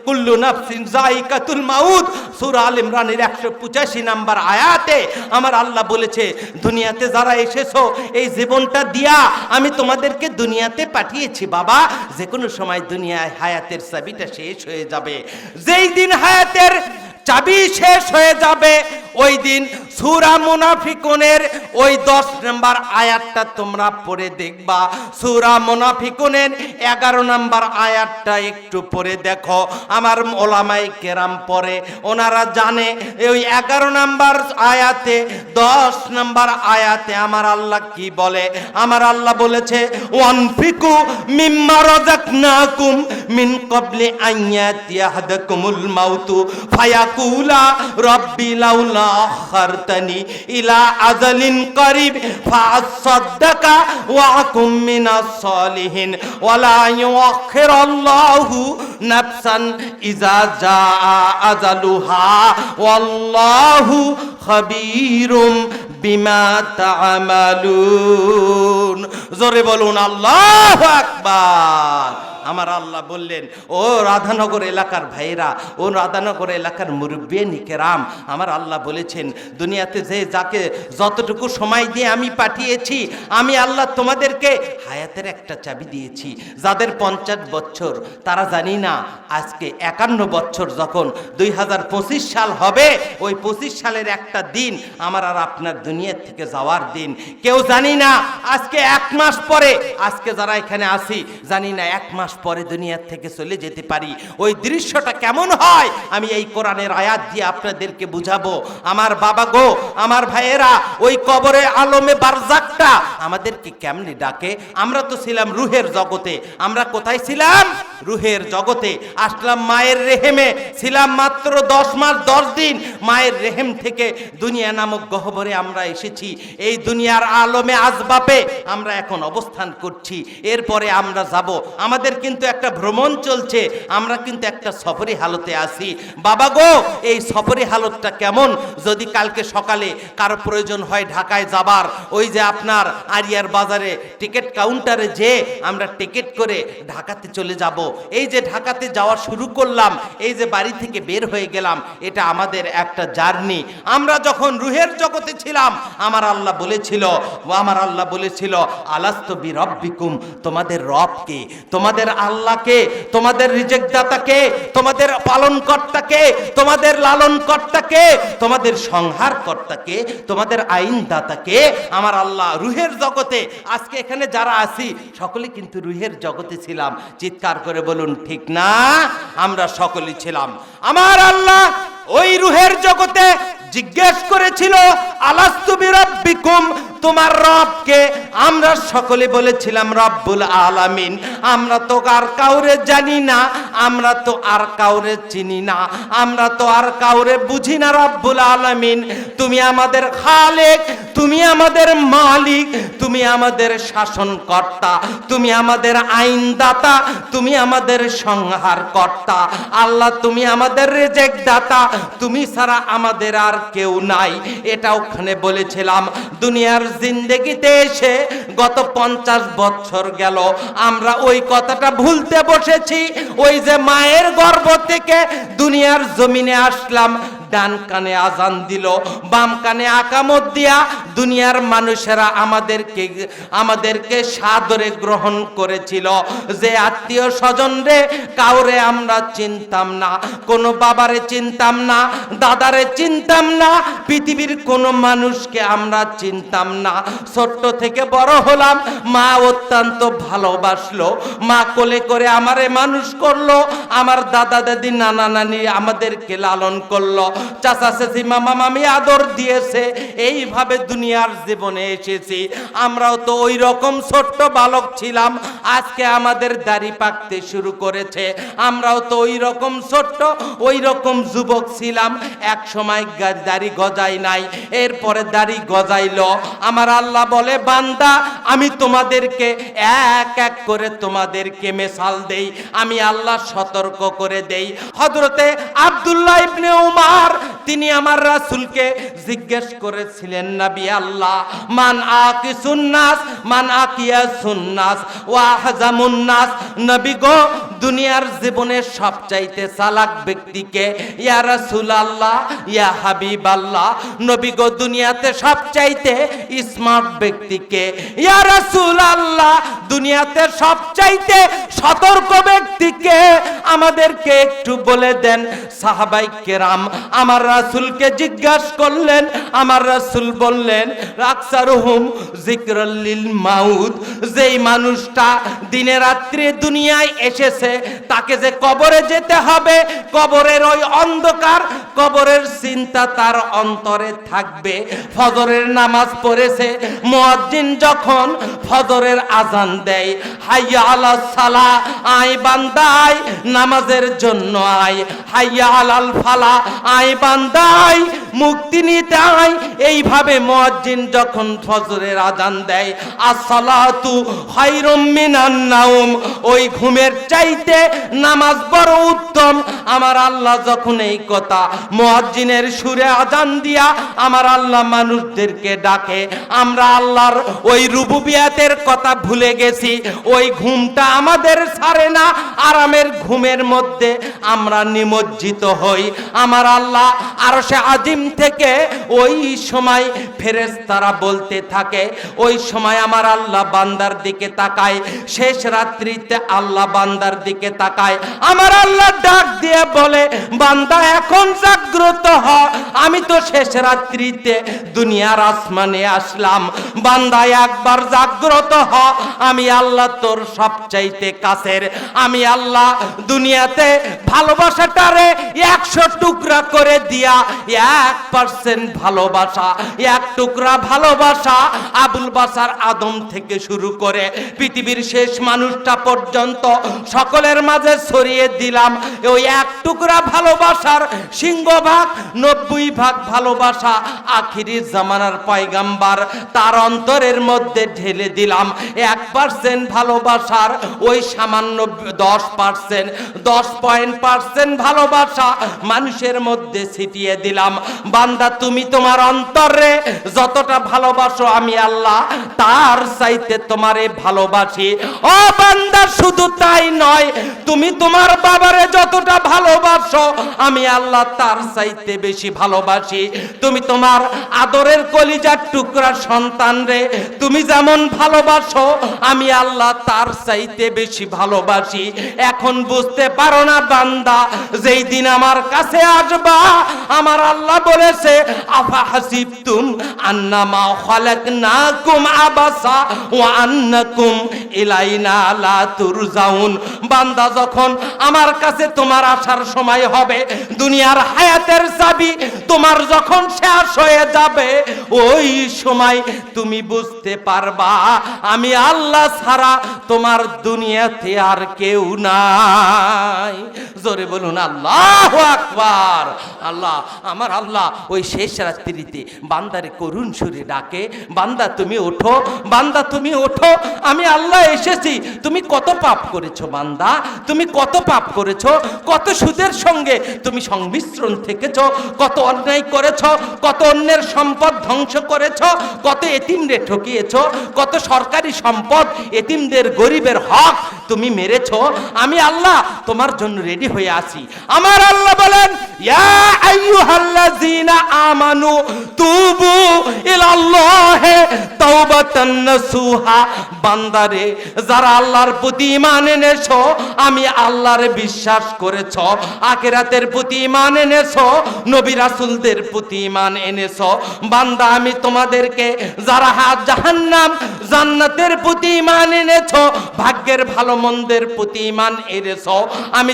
কুল্লু নাফসিন যায়িকাতুল মাউত, সূরা আল ইমরানের 185 নম্বর আয়াতে আমার আল্লাহ বলেছে দুনিয়াতে যারা এসেছো এই জীবনটা দিয়া আমি তোমাদেরকে দুনিয়াতে পাঠিয়েছি। বাবা, যে কোনো সময় দুনিয়ায় হায়াতের চাবিটা শেষ হয়ে যাবে। যেই দিন হায়াতের চাবি শেষ হয়ে যাবে, ওই দিন সূরা মুনাফিকুনের ওই 10 নম্বর আয়াতটা তোমরা পড়ে দেখবা। সূরা মুনাফিকুনের 11 নম্বর আয়াতটা একটু পড়ে দেখো। আমার ওলামায়ে কেরাম পড়ে, ওনারা জানে ওই 11 নম্বর আয়াতে, 10 নম্বর আয়াতে আমার আল্লাহ কি বলে। আমার আল্লাহ বলেছে ওয়ানফিকু মিম্মা রাযাকনাকুম মিন ক্বাবলি আন ইয়াতিয়াহাদাকুমুল মাউতু ফায়াক ফায়াকুলা রব্বি লাউলা আখারতানি ইলা আজালিন করিব ফাআসাদ্দাকা ওয়া আকুম মিনাস সালিহিন ওয়ালা ইউআখিরুল্লাহু নাফসান ইযা জাআ আজালুহা ওয়াল্লাহু খাবীরুম বিমা তা'মালুন। জোরে বলুন আল্লাহু আকবার। আমার আল্লাহ বললেন, ও রাধানগর এলাকার ভাইরা, ও রাধানগর এলাকার মুরব্বিয়ানি কেরাম, আমার আল্লাহ বলেছেন দুনিয়াতে যে যাকে যতটুকু সময় দিয়ে আমি পাঠিয়েছি, আমি আল্লাহ তোমাদেরকে হায়াতের একটা চাবি দিয়েছি। যাদের 50 বছর তারা জানি না আজকে 51 বছর যখন 2025 সাল হবে, ওই 25 সালের একটা দিন আমার আর আপনার দুনিয়া থেকে যাওয়ার দিন। কেউ জানি না আজকে 1 মাস পরে, আজকে যারা এখানে আসি জানি না 1 মাস পরে দুনিয়া থেকে চলে যেতে পারি। ওই দৃশ্যটা কেমন হয় আমি এই কোরআনের আয়াত দিয়ে আপনাদেরকে বুঝাবো। আমার বাবা গো, আমার ভাইয়েরা, ওই কবরে আলমে বারজাকটা আমাদেরকে কেমনে ডাকে? আমরা তো ছিলাম রুহের জগতে। আমরা কোথায় ছিলাম? রুহের জগতে। আসলাম মায়ের রেহেমে, ছিলাম মাত্র 10 মাস 10 দিন। মায়ের রেহেম থেকে দুনিয়া নামক গহ্বরে আমরা এসেছি। এই দুনিয়ার আলমে আসবাবে আমরা এখন অবস্থান করছি। এরপরে আমরা যাব। আমাদের কিন্তু একটা ভ্রমণ চলছে, আমরা কিন্তু একটা সফরি হালতে আছি। বাবা গো, এই সফরি হালতটা কেমন? যদি কালকে সকালে কারো প্রয়োজন হয় ঢাকায় যাবার, ওই যে আপনার আরিয়ার বাজারে টিকিট কাউন্টারে যে আমরা টিকিট করে ঢাকাতে চলে যাব। এই যে ঢাকাতে যাওয়া শুরু করলাম, এই যে বাড়ি থেকে বের হয়ে গেলাম, এটা আমাদের একটা জার্নি। আমরা যখন রুহের জগতে ছিলাম, আমার আল্লাহ বলেছিল আলাস্তু বিরব্বিকুম, তোমাদের রবকে, তোমাদের আল্লাহকে, তোমাদের রিজিক দাতাকে, তোমাদের পালন কর্তাকে, তোমাদের লালন কর্তাকে, তোমাদের সংহার কর্তাকে, তোমাদের আইন দাতাকে আমার আল্লাহ রুহের জগতে। আজকে এখানে যারা আছি সকলে কিন্তু রুহের জগতে ছিলাম। চিৎকার করে বলুন ঠিক না? আমরা সকলেই ছিলাম। আমার আল্লাহ ওই রুহের জগতে জিজ্ঞেস করেছিল আলাস্তু বিরব্বিকুম, তোমার রবকে? আমরা সকলে বলেছিলাম রব্বুল আলামিন। আমরা তো আর কাউরে জানি না, আমরা তো আর কাউরে চিনি না, আমরা তো আর কাউরে বুঝি না। রব্বুল আলামিন, তুমি আমাদের খালেক, তুমি আমাদের মালিক, তুমি আমাদের শাসনকর্তা, তুমি আমাদের আইনদাতা, তুমি আমাদের সংহারকর্তা। আল্লাহ তুমি আমাদের রিজিক দাতা, তুমি ছাড়া আমাদের আর কেউ নাই। এটা ওখানে বলেছিলাম। দুনিয়ার জিন্দেগিতে এসে গত 50 বছর গেল, আমরা ওই কথাটা ভুলতে বসেছি। ওই যে মায়ের গর্ভ থেকে দুনিয়ার জমিনে আসলাম, ডান কানে আজান দিল, বাম কানে আকামত দিয়া দুনিয়ার মানুষেরা আমাদেরকে সাদরে গ্রহণ করেছিল। যে আত্মীয় স্বজন রে কাউরে আমরা চিনতাম না, কোনো বাবারে চিনতাম না, দাদারে চিনতাম না, পৃথিবীর কোনো মানুষকে আমরা চিনতাম না। ছোট্ট থেকে বড় হলাম, মা অত্যন্ত ভালোবাসলো, মা কোলে করে আমারে মানুষ করলো, আমার দাদা দাদি নানা নানি আমাদেরকে লালন করলো, চাচা চাচি মামা মামি আদর দিয়েছে। এইভাবে দুনিয়ার জীবনে এসেছি। আমরাও তো ওই রকম ছোট্ট বালক ছিলাম, আজকে আমাদের দাড়ি পাকতে শুরু করেছে। আমরাও তো ওই রকম ছোট্ট, ওই রকম যুবক ছিলাম, এক সময় দাড়ি গজাই নাই, এরপরে দাড়ি গজাইলো। আমার আল্লাহ বলে, বান্দা আমি তোমাদেরকে এক এক করে তোমাদেরকে মেসাল দেই, আমি আল্লাহ সতর্ক করে দেই। হযরতে আব্দুল্লাহ ইবনে উমর তিনি আমার রাসূলকে জিজ্ঞেস করেছিলেন, নবী আল্লাহ, মান আকিসুন নাস, মান আকিয়াসুন নাস ওয়া আহজামুন নাস, নবী গো দুনিয়ার জীবনের সবচাইতে চালাক ব্যক্তিকে? ইয়া রাসূলুল্লাহ, ইয়া হাবিবাল্লাহ, নবী গো দুনিয়াতে সবচাইতে স্মার্ট ব্যক্তিকে? ইয়া রাসূলুল্লাহ, দুনিয়াতে সবচাইতে সতর্ক ব্যক্তিকে? আমাদেরকে একটু বলে দেন। সাহাবায়ে কেরাম আমার রাসূলকে জিজ্ঞাসা করলেন। আমার রাসূল বললেন, আকসারুহুম যিকরাল লিল মাউত, যেই মানুষটা দিনে রাত্রে দুনিয়ায় এসেছে তাকে যে কবরে যেতে হবে, কবরের ওই অন্ধকার, কবরের চিন্তা তার অন্তরে থাকবে। ফজরের নামাজ পড়েছে, মুয়াজ্জিন যখন ফজরের আজান দেয়, হাইয়া আলাস সালাহ, আয় বান্দা আয় নামাজের জন্য আয়, হাইয়া আলাল ফালা, আয় বান্দা আয় মুক্তি নিতে আয়। এইভাবে মুয়াজ্জিন যখন ফজরের আজান দেয়, আসসালাতু খায়রুম মিনান নাওম, ওই ঘুমের চাইতে নামাজ বড় উত্তম। আমার আল্লাহ যখন এই কথা মুয়াজ্জিনের সুরে আজান দিয়া আমার আল্লাহ মানুষদেরকে ডাকে, আমরা আল্লাহর ওই রুবুবিয়াতের কথা ভুলে গেছি। ওই ঘুমটা আমাদের ছাড়ে না, আরামের ঘুমের মধ্যে আমরা নিমজ্জিত হই। আমার আল্লাহ আরশে আজিম থেকে ওই সময় ফেরেশতারা বলতে থাকে, ওই সময় আমার আল্লাহ বান্দার দিকে তাকায়, শেষ রাত্রিতে আল্লাহ বান্দার দিকে তাকায়, আমার আল্লাহ ডাক দিয়ে বলে, বান্দা এখন জাগ্রত হ, আমি তো শেষ রাত্রিতে দুনিয়ার আসমানে আসলাম, বান্দা একবার জাগ্রত হ, আমি আল্লাহ তোর সবচাইতে কাছের। আমি আল্লাহ দুনিয়াতে ভালোবাসাটারে 100 টুকরা করে দিয়া 1% ভালোবাসা, 1 টুকরা ভালোবাসা আবুল বাশার আদম থেকে শুরু করে পৃথিবীর শেষ মানুষটা পর্যন্ত সকলের মাঝে ছড়িয়ে দিলাম। ওই 1 টুকরা ভালোবাসার সিংহভাগ 90 ভাগ ভালোবাসা আখিরি জামানার পয়গাম্বার তার অন্তরের মধ্যে ঢেলে দিলাম। 1% ভালোবাসার ওই সামান্য 10% ভালোবাসা মানুষের মধ্যে ছিটিয়ে দিলাম। বান্দা তুমি তোমার অন্তরে যতটা ভালোবাসো আমি আল্লাহ তার চাইতে তোমারে ভালোবাসি। ও বান্দা শুধু তাই নয়, তুমি তোমার বাবারে যতটা ভালোবাসো আমি আল্লাহ তার চাইতে বেশি ভালোবাসি। তুমি তোমার আদরের কলিজার টুকরা সন্তান রে তুমি যেমন ভালোবাসো আমি আল্লাহ তার চাইতে বেশি ভালোবাসি। এখন বুঝতে পারো না বান্দা, যেই দিন আমার কাছে আসবা আমার আল্লাহ বলেছে, আফা হাসিবতুম আন্নামা খালাকনাকুম আবাসা ওয়া আন্নাকুম ইলাইনা লা তুরজাউন। বান্দা যখন আমার কাছে তোমার আসার সময় হবে, দুনিয়ার হায়াতের চাবি তোমার যখন শেষ হয়ে যাবে, ওই সময় তুমি বুঝতে পারবা আমি আল্লাহ ছাড়া তোমার দুনিয়াতে আর কেউ নাই। জোরে বলুন আল্লাহু আকবার। আল্লাহ আমার আল্লাহ ওই শেষ রাত্রিতে বান্দারে করুণ সুরে ডাকে, বান্দা তুমি ওঠো, বান্দা তুমি ওঠো, আমি আল্লাহ এসেছি। তুমি কত পাপ করেছো বান্দা, তুমি কত পাপ করেছো, কত সুদের সঙ্গে তুমি সংমিশ্রণ থেকেছো, কত অন্যায় করেছো, কত অন্যের সম্পদ ধ্বংস করেছো, কত এতিমদের ঠকিয়েছো, কত সরকারি সম্পদ এতিমদের গরিবের হক তুমি মেরেছো। আমি আল্লাহ তোমার জন্য রেডি হয়ে আছি। আমার আল্লাহ বলেন, ইয়া আইয়ুহাল্লাযীনা আমানু তুবু ইলাল্লাহি তাওবাতান নাসুহা। বান্দারে যারা আল্লাহর প্রতি ঈমান এনেছো, আমি আল্লাহর বিশ্বাস করেছো, আখিরাতের প্রতি ঈমান এনেছো, নবী রাসূলদের প্রতি ঈমান এনেছো, বান্দা আমি তোমাদেরকে যারা জাহান্নাম জান্নাতের প্রতি ঈমান এনেছো, ভাগ্যের ভালো মন্দের প্রতি ঈমান এনেছো, আমি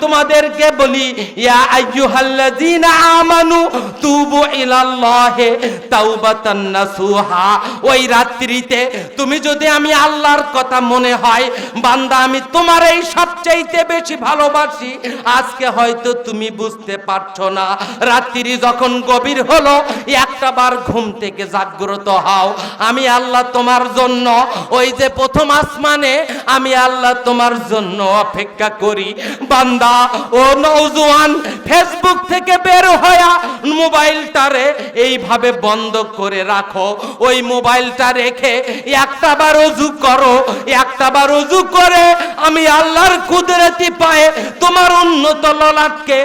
তোমাদেরকে বলি ইয়া আইয়ুহাল্লাযীনা আমানু তুবু ইলাল্লাহি তাওবাতান নাসুহা। ওই রাত্রিতে তুমি যদি আমি আল্লাহর কথা মনে হয়, বান্দা আমি তোমার এই সবচাইতে বেশি ভালোবাসি। আজকে হয়তো তুমি বুঝতে পারছো না, রাত্রি যখন গভীর হলো একটা বার ঘুম থেকে জাগ্রত হও। আমি আল্লাহ তোমার জন্য ওই যে প্রথম আসমানে আমি আল্লাহ তোমার জন্য অপেক্ষা করি। বান্দা ও নওজোয়ান, ফেসবুক থেকে বের হয়া মোবাইলটারে এইভাবে বন্ধ করে রাখো। ওই মোবাইলটা রেখে একটাবার ওযু করো, একটাবার ওযু করে আমি আল্লাহর কুদরতি পায়ে তোমার উন্নত ললাটকে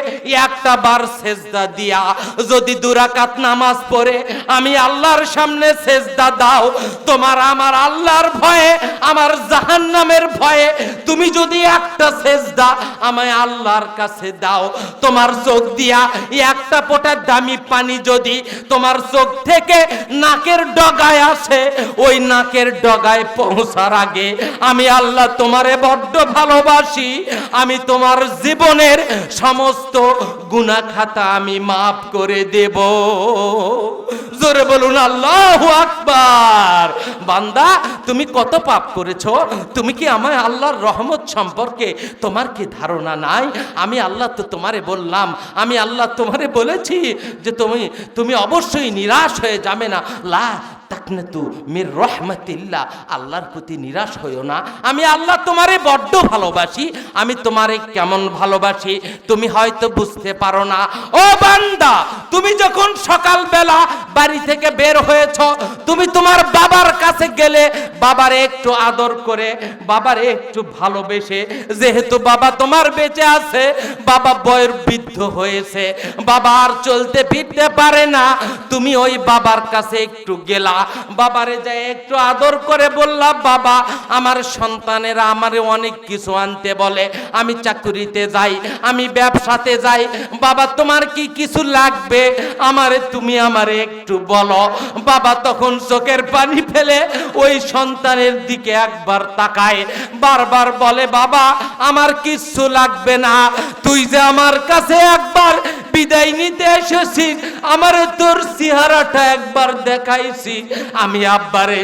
একটাবার সেজদা দিয়া যদি 2 রাকাত নামাজ পড়ে আমি আল্লাহর সামনে সেজদা দাও, তোমার আমার আল্লাহর ভয়ে, আমার জাহান্নামের ভয়ে তুমি যদি একটা সেজদা আমায় আল্লাহর কাছে দাও, তোমার চোখ দিয়া একটা ফোঁটা দামি পানি যদি তোমার চোখ থেকে না নাকের ডগায় আসে, ওই নাকের ডগায় পৌঁছার আগে আমি আল্লাহ তোমারে বড্ড ভালোবাসি, আমি তোমার জীবনের সমস্ত গুনাহ খাতা আমি মাফ করে দেব। জোরে বলুন আল্লাহু আকবার। বান্দা, তুমি কত পাপ করেছো? তুমি কি আমার আল্লাহর রহমত সম্পর্কে তোমার কি ধারণা নাই? আমি আল্লাহ তো তোমারে বললাম, আমি আল্লাহ তোমারে বলেছি যে তুমি অবশ্যই নিরাশ হয়ে যাবে না। লা তাকনাতু মির রাহমাতিল্লাহ, আল্লাহর প্রতি নিরাশ হইও না। আমি আল্লাহ তোমারে বড্ড ভালোবাসি। আমি তোমারে কেমন ভালোবাসি তুমি হয়তো বুঝতে পারো না। ও বান্দা, তুমি যখন সকালবেলা বাড়ি থেকে বের হয়েছ, তুমি তোমার বাবার কাছে গেলে বাবারে একটু আদর করে, বাবারে একটু ভালোবেসে, যেহেতু বাবা তোমার বেঁচে আছে, বাবা বয়স বৃদ্ধ হয়েছে, বাবা আর চলতে ফিরতে পারে না, তুমি ওই বাবার কাছে একটু গেলা, বাবারে যাই একটু আদর করে বললা, বাবা আমার সন্তানেরা আমারে অনেক কিছু আনতে বলে, আমি চাকুরিতে যাই, আমি ব্যবসাতে যাই, বাবা তোমার কি কিছু লাগবে তুমি আমারে একটু বলো। বাবা তখন চোখের পানি ফেলে ওই সন্তানের দিকে একবার তাকায়, বারবার বলে, বাবা আমার কিচ্ছু লাগবে না, তুই যে আমার কাছে একবার বিদায় নিতে এসেছিস, আমার তোর চেহারাটা একবার দেখাইছি, আমি আব্বারে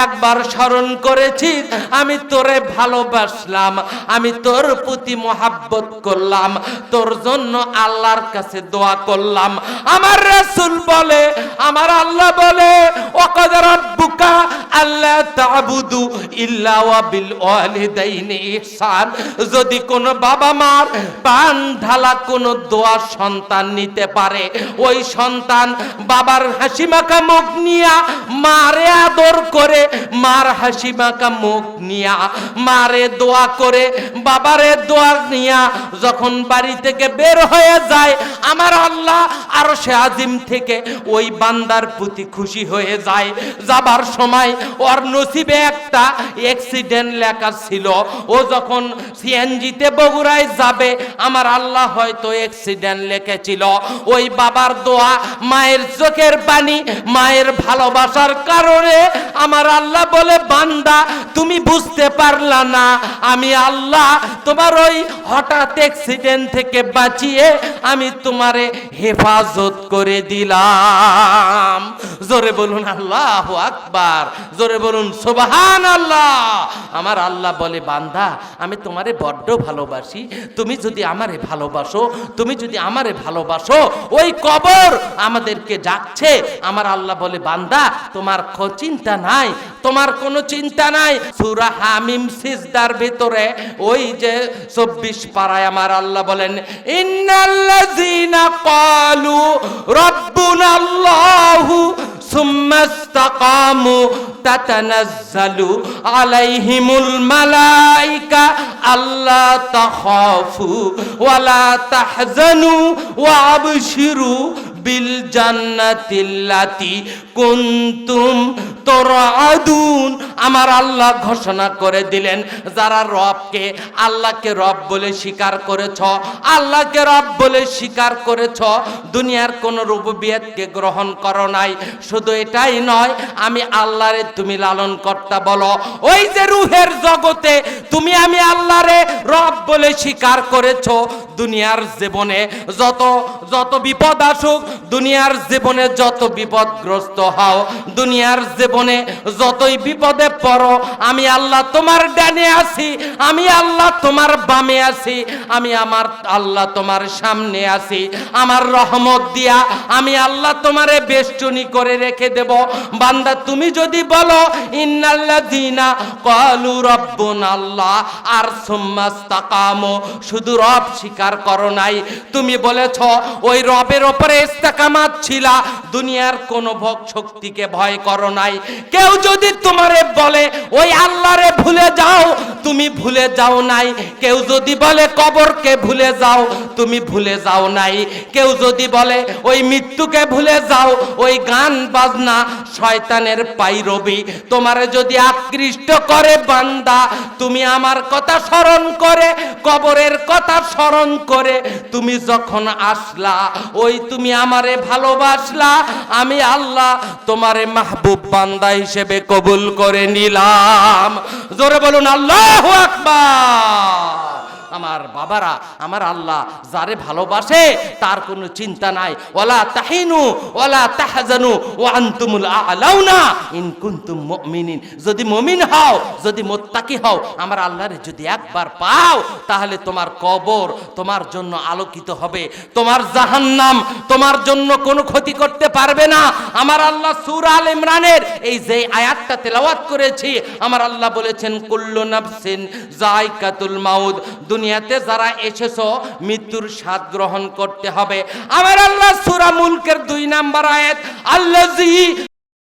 একবার স্মরণ করেছি, আমি তোরে ভালোবাসলাম, আমি তোর প্রতি মহাব্বত করলাম, তোর জন্য আল্লাহর কাছে দোয়া করলাম। আমার রাসূল বলে, আমার আল্লাহ বলে, ওয়াকাদা রাব্বুকা আল্লা তা'বুদু ইল্লা ওয়া বিল ওয়ালিদাইনি ইহসান। যদি কোনো বাবা মার প্রাণ ঢালা কোনো দোয়া সন্তান নিতে পারে, ওই সন্তান বাবার হাসি মাখা মুখ নিয়া মারে আদর করে, মার হাসি মাখা মুখ নিয়া মারে দোয়া করে, বাবারে দোয়া নিয়া যখন বাড়ি থেকে বের হয়ে যায়, আমার আল্লাহ আরশে আজিম থেকে ওই বান্দার প্রতি খুশি হয়ে যায়। যাবার সময় ওর নসিবে একটা অ্যাক্সিডেন্ট লেখা ছিল, ও যখন সিএনজিতে বগুড়ায় যাবে, আমার আল্লাহ হয়তো অ্যাক্সিডেন্ট লিখেছিল। ওই বাবার দোয়া, মায়ের চোখের পানি, মায়ের ভালোবাসার কারণে আমার আল্লাহ বলে, বান্দা তুমি বুঝতে পারলা না, আমি আল্লাহ তোমার ওই হঠাৎ অ্যাক্সিডেন্ট থেকে বাঁচিয়ে আমি তোমারে হেফাজত করে দিলাম। জোরে বলুন আল্লাহু আকবার, জোরে বলুন সুবহানাল্লাহ। আমার আল্লাহ বলে, বান্দা আমি তোমারে বড্ড ভালোবাসি, তুমি যদি আমারে ভালোবাসো, তুমি যদি আমারে ভালোবাসো, ওই কবর আমাদেরকে ডাকছে। আমার আল্লাহ বলে, বান্দা তোমার চিন্তা নাই, তোমার কোনো চিন্তা নাই। সূরা হামিম সিজদার ভিতরে ওই যে 24 পারায় আমার আল্লাহ বলেন, ইন্নাল্লাযীনা ক্বালু রাব্বুনাল্লাহু সুম্মা ইসতাকামু তাতানাজ্জালু আলাইহিমুল মালাইকা আল্লা তাখাফু ওয়ালা তাহজানু ওয়া আবশিরু বিল জান্নাতিল্লাতি কুনতুম তুরআদুন। আমার আল্লাহ ঘোষণা করে দিলেন, যারা রবকে, আল্লাহকে রব বলে স্বীকার করেছ, আল্লাহকে রব বলে স্বীকার করেছ, দুনিয়ার কোন রুবুবিয়তকে গ্রহণ করো নাই, শুধু এটাই নয়, আমি আল্লাহরে তুমি লালন কর্তা বলো, ওই যে রুহের জগতে তুমি আমি আল্লাহরে রব বলে স্বীকার করেছ, দুনিয়ার জীবনে যত যত বিপদ আসুক, দুনিয়ার জীবনে যত বিপদগ্রস্ত হও, দুনিয়ার জীবনে যতই বিপদে পড়ো, আমি আল্লাহ তোমার ডানে আছি, আমি আল্লাহ তোমার বামে আছি, আমি আমার আল্লাহ তোমার সামনে আছি, আমার রহমত দিয়া আমি আল্লাহ তোমারে বেষ্টনী করে রেখে দেব। বান্দা তুমি যদি বলো ইন্নাল্লাযীনা ক্বালু রাব্বুনাল্লাহ আর সুম্মা ইসতাকামু, শুধু রব স্বীকার করো নাই, তুমি বলেছ ওই রবের উপরে ইস্তেকামাত ছিলা, দুনিয়ার কোনো ভোগ শক্তিকে ভয় করো নাই, কেউ যদি তোমারে বলে ওই আল্লাহরে ভুলে যাও, তুমি ভুলে যাও নাই। কেউ যদি বলে কবরকে ভুলে যাও, তুমি ভুলে যাও নাই। কেউ যদি বলে ওই মৃত্যুকে ভুলে যাও, ওই গান বাজনা শয়তানের পাইরবি তোমারে যদি আকৃষ্ট করে বান্দা, তুমি আমার কথা স্মরণ করে, কবরের কথা স্মরণ করে তুমি যখন আসলা, ওই তুমি আমারে ভালোবাসলা, আমি আল্লাহ তোমারে মাহবুব বান্দা হিসেবে কবুল করে নিলাম। জোরে বলুন আল্লাহু আকবার। আমার বাবারা, আমার আল্লাহ যারে ভালোবাসে তার কোনো চিন্তা নাই। ওয়ালা তাহিনু ওয়ালা তাহজানু ওয়া আনতুমুল আ'লাউনা ইন কুনতুম মুমিনিন। যদি মুমিন হও, যদি মুত্তাকি হও, আমার আল্লাহরে যদি একবার পাও, তাহলে তোমার কবর তোমার জন্য আলোকিত হবে, তোমার জাহান্নাম তোমার জন্য কোনো ক্ষতি করতে পারবে না। আমার আল্লাহ সূরা আল ইমরানের এই যে আয়াতটা তেলাওয়াত করেছি, আমার আল্লাহ বলেছেন কুল্লু নাফসিন যায়কাতুল মাউত, দুনিয়াতে যারা এসেছো মৃত্যুর স্বাদ গ্রহণ করতে হবে। আমার আল্লাহ সূরা মুলকের 2 নম্বর আয়াত, আল্লাযী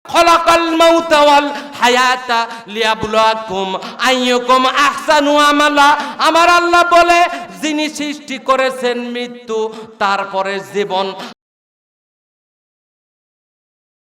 খলাকাল মাউতা ওয়াল হায়াতা লিয়াবলুয়াকুম আইয়ুকুম আহসানু আমালা। আমার আল্লাহ বলে যিনি সৃষ্টি করেছেন মৃত্যু, তারপরে জীবন।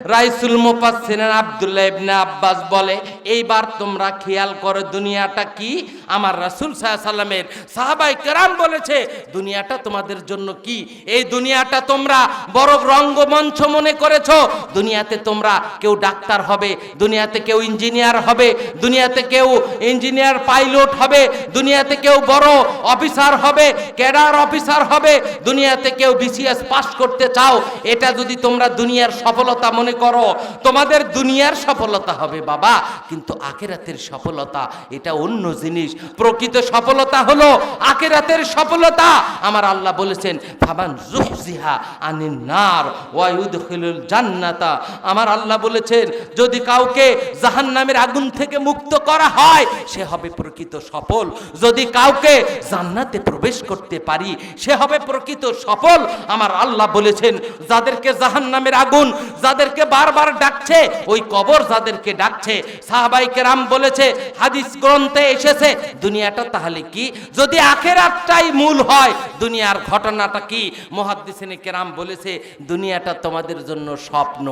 রাইসুল মুফাসসিরিন আব্দুল্লাহ ইবনে আব্বাস বলে, এইবার তোমরা খেয়াল করো দুনিয়াটা কি। আমার রাসূল সাল্লাল্লাহু আলাইহি সাল্লামের সাহাবায়ে কেরাম বলেছে দুনিয়াটা তোমাদের জন্য কি। এই দুনিয়াটা তোমরা বড় রঙ্গমঞ্চ মনে করেছো। দুনিয়াতে তোমরা কেউ ডাক্তার হবে, দুনিয়াতে কেউ ইঞ্জিনিয়ার হবে, দুনিয়াতে কেউ ইঞ্জিনিয়ার পাইলট হবে, দুনিয়াতে কেউ বড় অফিসার হবে, ক্যাডার অফিসার হবে, দুনিয়াতে কেউ বিসিএস পাস করতে চাও। এটা যদি তোমরা দুনিয়ার সফলতা মনে করো, তোমাদের দুনিয়ার সফলতা হবে বাবা, কিন্তু আখিরাতের সফলতা এটা অন্য জিনিস। প্রকৃত সফলতা হলো আখিরাতের সফলতা। আমার আল্লাহ বলেছেন ফামান যুহজিহা আনিন নার ওয়া ইউদখিলুল জান্নাতা। আমার আল্লাহ বলেছেন যদি কাউকে জাহান্নামের আগুন থেকে মুক্ত করা হয়, সে হবে প্রকৃত সফল। যদি কাউকে জান্নাতে প্রবেশ করতে পারি, সে হবে প্রকৃত সফল। আমার আল্লাহ বলেছেন যাদেরকে জাহান্নামের আগুন যাদেরকে বারবার ডাকছে, ওই কবর যাদেরকে ডাকছে, সাহাবায়ে কেরাম বলেছে, হাদিস গ্রন্থে এসেছে, দুনিয়াটা তাহলে কি? যদি আখিরাতটাই মূল হয়, দুনিয়ার ঘটনাটা কি? মুহাদ্দিসিনে কেরাম বলেছে দুনিয়াটা তোমাদের জন্য স্বপ্ন,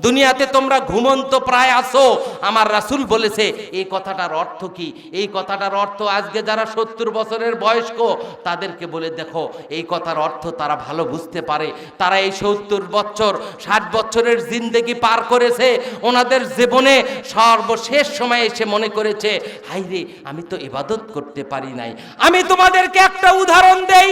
দুনিয়াতে তোমরা ঘুমন্ত প্রায় আছো। আমার রাসূল বলেছে এই কথাটার অর্থ কি? এই কথাটার অর্থ আজকে যারা 70 বছরের বয়স্ক তাদেরকে বলে দেখো, এই কথার অর্থ তারা ভালো বুঝতে পারে। তারা এই 70 বছর 60 বছরের জিন্দেগি পার করেছে, ওনাদের জীবনে সর্বশেষ সময়ে এসে মনে করেছে হায়রে আমি তো ইবাদত করতে পারি নাই। আমি তোমাদেরকে একটা উদাহরণ দেই।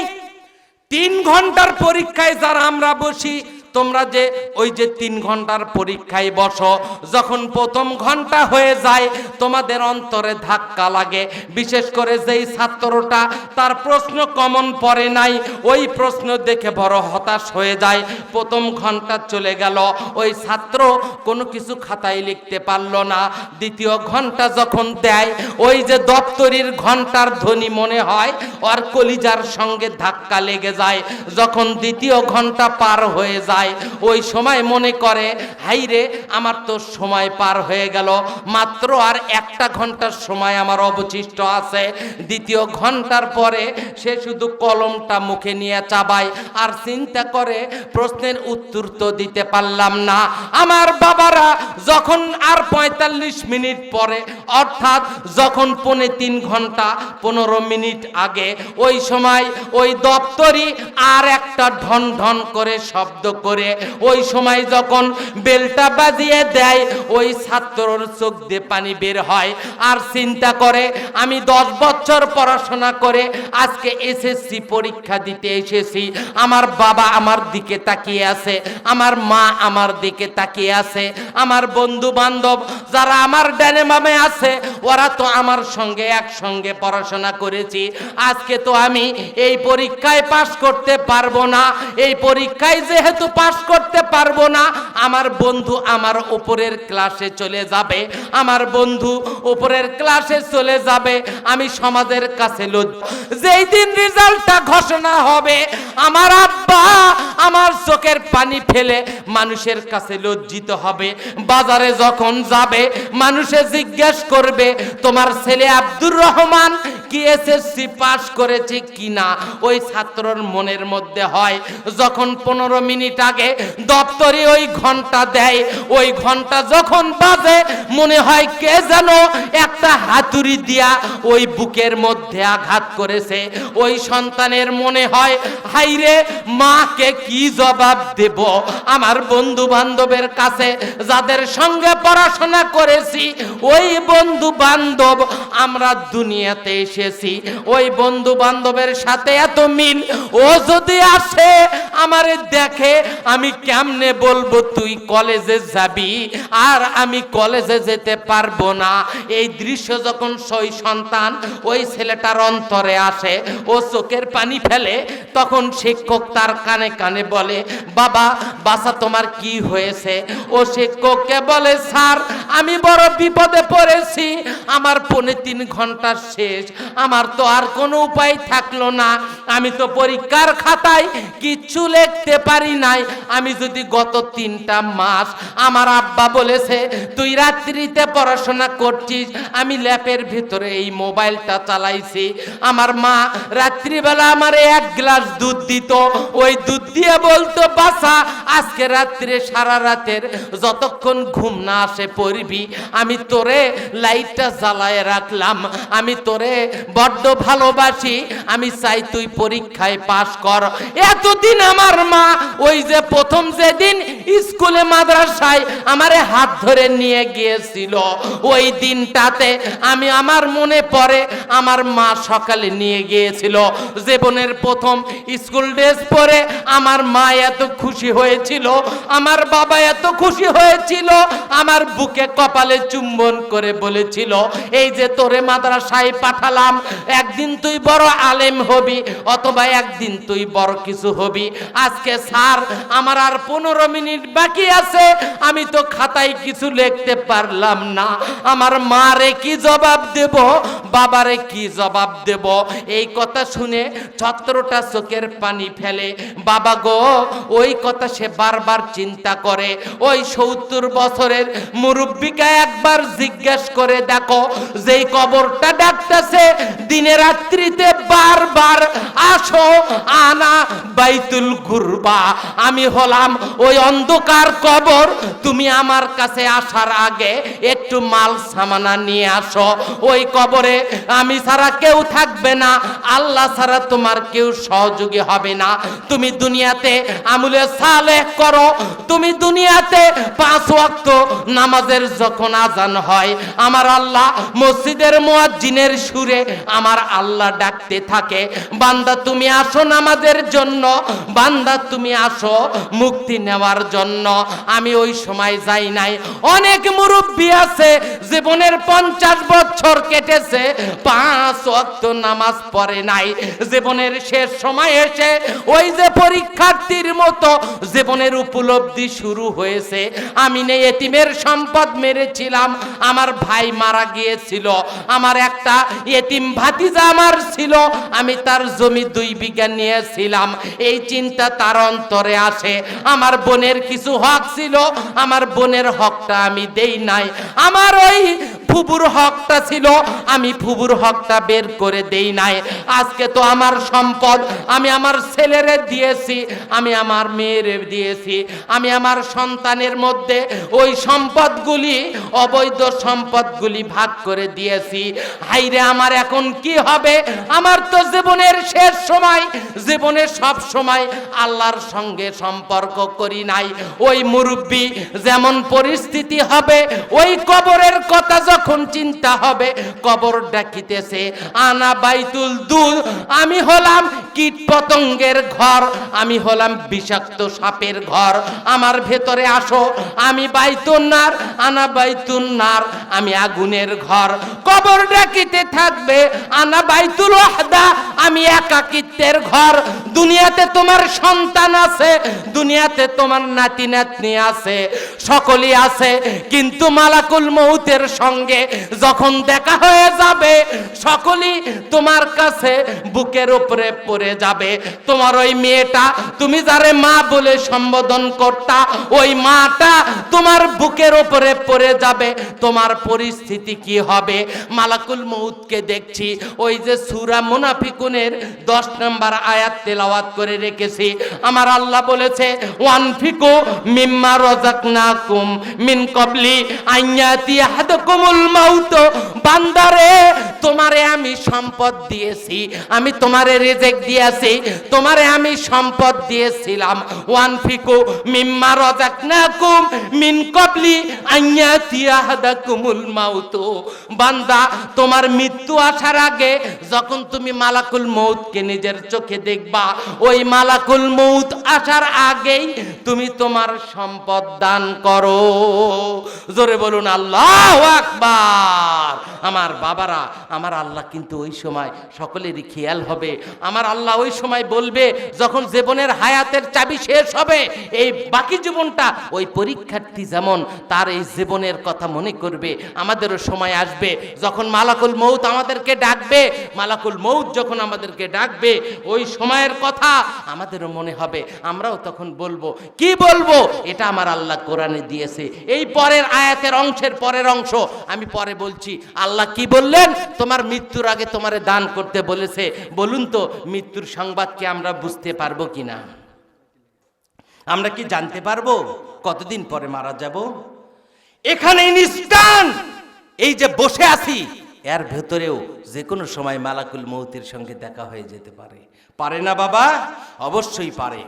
3 ঘন্টার পরীক্ষায় যারা আমরা বসি, তোমরা যে ওই যে 3 ঘন্টার পরীক্ষায় বসো, যখন প্রথম ঘন্টা হয়ে যায় তোমাদের অন্তরে ধাক্কা লাগে। বিশেষ করে যেই ছাত্রটা তার প্রশ্ন কমন পড়ে নাই, ওই প্রশ্ন দেখে বড় হতাশ হয়ে যায়। প্রথম ঘন্টা চলে গেল, ওই ছাত্র কোনো কিছু খাতায় লিখতে পারলো না। দ্বিতীয় ঘন্টা যখন দেয়, ওই যে দপ্তরির ঘন্টার ধ্বনি মনে হয় ওর কলিজার সঙ্গে ধাক্কা লেগে যায়। যখন দ্বিতীয় ঘন্টা পার হয়ে যায়, ওই সময় মনে করে হাইরে আমার তো সময় পার হয়ে গেল, মাত্র আর 1টা ঘন্টার সময় আমার অবশিষ্ট আছে। দ্বিতীয় ঘন্টার পরে সে শুধু কলমটা মুখে নিয়ে চাবায় আর চিন্তা করে প্রশ্নের উত্তর তো দিতে পারলাম না। আমার বাবারা, যখন আর 45 মিনিট পরে, অর্থাৎ যখন 3.25 ঘন্টা 15 মিনিট আগে, ওই সময় ওই দপ্তরি আর একটা ঢন ঢন করে শব্দ করে, ওই সময় যখন বেলটা বাজিয়ে দেয়, ওই ছাত্রর চোখ দিয়ে পানি বের হয় আর চিন্তা করে আমি 10 বছর পড়াশোনা করে আজকে এসএসসি পরীক্ষা দিতে এসেছি। আমার বাবা আমার দিকে তাকিয়ে আছে, আমার মা আমার দিকে তাকিয়ে আছে, আমার বন্ধু বান্ধব যারা আমার ডানে বামে আছে ওরা তো আমার সঙ্গে একসঙ্গে পড়াশোনা করেছি। আজকে তো আমি এই পরীক্ষায় পাশ করতে পারবো না। এই পরীক্ষায় যেহেতু পাশ করতে পারবো না, আমার বন্ধু আমার উপরের ক্লাসে চলে যাবে, আমার বন্ধু উপরের ক্লাসে চলে যাবে, আমি সমাজের কাছে যেই দিন রেজাল্টটা ঘোষণা হবে আমার আব্বা আমার চোখের পানি ফেলে মানুষের কাছে লজ্জিত হবে। বাজারে যখন যাবে মানুষে জিজ্ঞেস করবে তোমার ছেলে আব্দুর রহমান কি এসএসসি পাস করেছে কিনা। ওই ছাত্রর মনের মধ্যে হয় যখন 15 মিনিট আগে দপ্তরে ওই ঘন্টা দেয়, ওই ঘন্টা যখন বাজে মনে হয় কে যেন একটা হাতুড়ি দিয়া ওই বুকের মধ্যে আঘাত করেছে। ওই সন্তানের মনে হয় হাইরে মাকে কি জবাব দেব। আমার বন্ধু বান্ধবের কাছে যাদের সঙ্গে পড়াশোনা করেছি ওই বন্ধু বান্ধব আমরা দুনিয়াতে এসেছি, ওই বন্ধু বান্ধবের সাথে এত মিল, ও যদি আসে আমারে দেখে আমি কেমনে বলবো তুই কলেজে যাবি আর আমি কলেজে যেতে পারবো না। এই দৃশ্য যখন ওই সন্তান ওই ছেলেটার অন্তরে আসে, ও চোখের পানি ফেলে, তখন শিক্ষক তার কানে কানে বলে বাবা বাসা তোমার কি হয়েছে। ও শিক্ষককে বলে স্যার আমি বড় বিপদে পড়েছি, আমার 3.5 ঘন্টা শেষ, আমার তো আর কোনো উপায় থাকলো না, আমি তো পরীক্ষার খাতায় কিচ্ছু লিখতে পারি নাই। আমি যদি গত 3টা মাস আমার আব্বা বলেছে তুই রাত্রিতে পড়াশোনা করছিস, আমি ল্যাপের ভিতরে এই মোবাইলটা চালাইছি। আমার মা রাত্রিবেলা আমার 1 গ্লাস দুধ দিত, ওই দুধ দিয়ে বলতো বাসা আজকে রাত্রে সারা রাতের যতক্ষণ ঘুম না আসে পড়বি, আমি তোরে লাইটটা জ্বালায় রাখলাম, আমি তোরে বড্ড ভালোবাসি, আমি চাই তুই পরীক্ষায় পাশ কর। এতদিন আমার মা ওই যে প্রথম যেদিন স্কুলে মাদ্রাসায় আমারে হাত ধরে নিয়ে গিয়েছিল ওই দিনটাতে আমি আমার মনে পড়ে আমার মা সকালে নিয়ে গিয়েছিল জীবনের প্রথম স্কুল ড্রেস পরে আমার মা এত খুশি হয়েছিল, আমার বাবা এত খুশি হয়েছিল, আমার বুকে কপালে চুম্বন করে বলেছিল এই যে তোরে মাদ্রাসায় পাঠালাম একদিন তুই বড় আলেম হবি অথবা একদিন তুই বড় কিছু হবি। আজকে স্যার আমার আর 15 মিনিট বাকি আছে, আমি তো খাতায় কিছু লিখতে পারলাম না, আমার মারে কি জবাব দেব, বাবারে কি জবাব দেব। এই কথা শুনে ছাত্রটা চোখের পানি ফেলে। বাবা গো ওই কথা সে বারবার চিন্তা করে। ওই 70 বছরের মুরব্বিকে একবার জিজ্ঞেস করে দেখো যেই কবরটা ডাকতেছে দিনে রাত্রিতে বারবার আসো আনা বাইতুল গুরবা, আমি হলাম ওই অন্ধকার কবর, তুমি আমার কাছে আসার আগে একটু মাল সামানা নিয়ে আসো। ওই কবরে আমি ছাড়া কেউ থাকবে না, আল্লাহ ছাড়া তোমার কেউ সহযোগী হবে না। তুমি দুনিয়াতে আমলে সালেহ করো, তুমি দুনিয়াতে 5 ওয়াক্ত নামাজের যখন আজান হয় আমার আল্লাহ মসজিদের মুয়াজ্জিনের সুরে আমার আল্লাহ ডাকতে থাকে বান্দা তুমি আসো নামাজের জন্য, বান্দা তুমি আসো মুক্তি নেওয়ার জন্য। আমি ওই সময় যাই নাই। অনেক মুরব্বী আছে জীবনের 50 বছর কেটেছে 5 ওয়াক্ত নামাজ পড়ে নাই, জীবনের শেষ সময় এসে ওই যে পরীক্ষার্থীর মতো জীবনের উপলব্ধি শুরু হয়েছে। আমি নেই এতিমের সম্পদ মেরেছিলাম, আমার ভাই মারা গিয়েছিল, আমার একটা এতিম ভাতিজা আমার ছিল, আমি তার জমি 2 বিঘা নিয়েছিলাম। এই চিন্তা তার অন্তরে আসে। আমার বোনের কিছু হক ছিল, আমার বোনের হকটা আমি দেই নাই। আমার ওই ফুবুর হকটা ছিল, আমি ফুবুর হকটা বের করে দেই নাই। আজকে তো আমার সম্পদ আমি আমার ছেলেরে দিয়েছি, আমি আমার মেয়েরে দিয়েছি, আমি আমার সন্তানের মধ্যে ওই সম্পদগুলি অবৈধ সম্পদগুলি ভাগ করে দিয়েছি। হাইরে আমার এখন কি হবে? আমার তো জীবনের শেষ সময়, জীবনে সব সময় আল্লাহর সঙ্গে সম্পর্ক করি নাই। ওই মুরব্বী যেমন পরিস্থিতি হবে, ওই কবরের কথা যখন চিন্তা হবে, কবর ডাকিতেছে আনা বাইতুল দুল, আমি হলাম কীট পতঙ্গের ঘর, আমি হলাম বিষাক্ত সাপের ঘর, আমার ভেতরে আসো, আমি বাইতুন নার আনা বাইতুন নার, আমি আগুনের ঘর। কবর ডাকিতে থাকবে আনা বাইতুল ওয়াহদা, আমি একাকিত্ব মাতৃত্বের ঘর। দুনিয়াতে তোমার সন্তান আছে, দুনিয়াতে তোমার নাতি নাতনি আছে, সকলেই আছে, কিন্তু মালাকুল মউতের সঙ্গে যখন দেখা হয়ে যাবে সকলেই তোমার কাছে বুকের উপরে পড়ে যাবে। তোমার ওই মেয়েটা, তুমি যারে মা বলে সম্বোধন করতা, ওই মাটা তোমার বুকের উপরে পড়ে যাবে। তোমার পরিস্থিতি কি হবে? মালাকুল মউতকে দেখছি, ওই যে সূরা মুনাফিকুনের 10 নম্বর আয়াত তেলাওয়াত করে রেখেছি। আমার আল্লাহ বলেছে, ওয়ানফিকু মিম্মা রাযাকনাকুম মিন ক্বাবলি আইয়াতি আহাদাকুমুল মাউত। বান্দারে, তোমারে আমি সম্পদ দিয়েছি, আমি তোমারে রিজিক দিয়েছি, তোমারে আমি সম্পদ দিয়েছিলাম। ওয়ানফিকু মিম্মা রাযাকনাকুম মিন ক্বাবলি আইয়াতি আহাদাকুমুল মাউত। বান্দা, তোমার মৃত্যু আসার আগে যখন তুমি মালাকুল মউতকে নিজের চোখে দেখবা, ওই মালাকুল মউত আসার আগেই তুমি তোমার সম্পদ দান করো। জোরে বলুন আল্লাহু আকবার। আমার বাবারা, আমার আল্লাহ কিন্তু ওই সময় সকলেরই খেয়াল হবে। আমার আল্লাহ ওই সময় বলবে, যখন জীবনের হায়াতের চাবি শেষ হবে, এই বাকি জীবনটা ওই পরীক্ষার্থী যেমন তার এই জীবনের কথা মনে করবে, আমাদেরও সময় আসবে যখন মালাকুল মউত আমাদেরকে ডাকবে। মালাকুল মউত যখন আমাদেরকে ডাকবে, ওই সময়ের কথা আমাদেরও মনে হবে, আমরাও তখন বলবো। কি বলবো? এটা আমার আল্লাহ কোরআনে দিয়েছে। এই পরের আয়াতের অংশের পরের অংশ আমি পরে বলছি। আল্লাহ কি বললেন? তোমার মৃত্যুর আগে তোমারে দান করতে বলেছে। বলুন তো, মৃত্যুর সংবাদ কি আমরা বুঝতে পারবো কিনা? আমরা কি জানতে পারবো কতদিন পরে মারা যাব? এখানে ইনস্ট্যান্ট এই যে বসে আছি, এর ভেতরেও যে কোনো সময় মালাকুল মউতের সঙ্গে দেখা হয়ে যেতে পারে। পারে না বাবা? অবশ্যই পারে।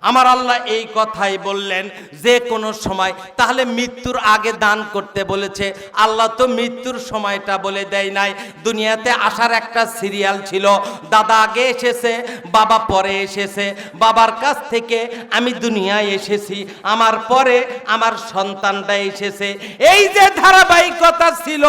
আমার আল্লাহ এই কথাই বললেন যে কোনো সময়। তাহলে মৃত্যুর আগে দান করতে বলেছে। আল্লাহ তো মৃত্যুর সময়টা বলে দেয় নাই। দুনিয়াতে আসার একটা সিরিয়াল ছিল, দাদা আগে এসেছে, বাবা পরে এসেছে। বাবার কাছ থেকে আমি দুনিয়ায় এসেছি, আমার পরে আমার সন্তানটা এসেছে। এই যে ধারাবাহিকতা ছিল,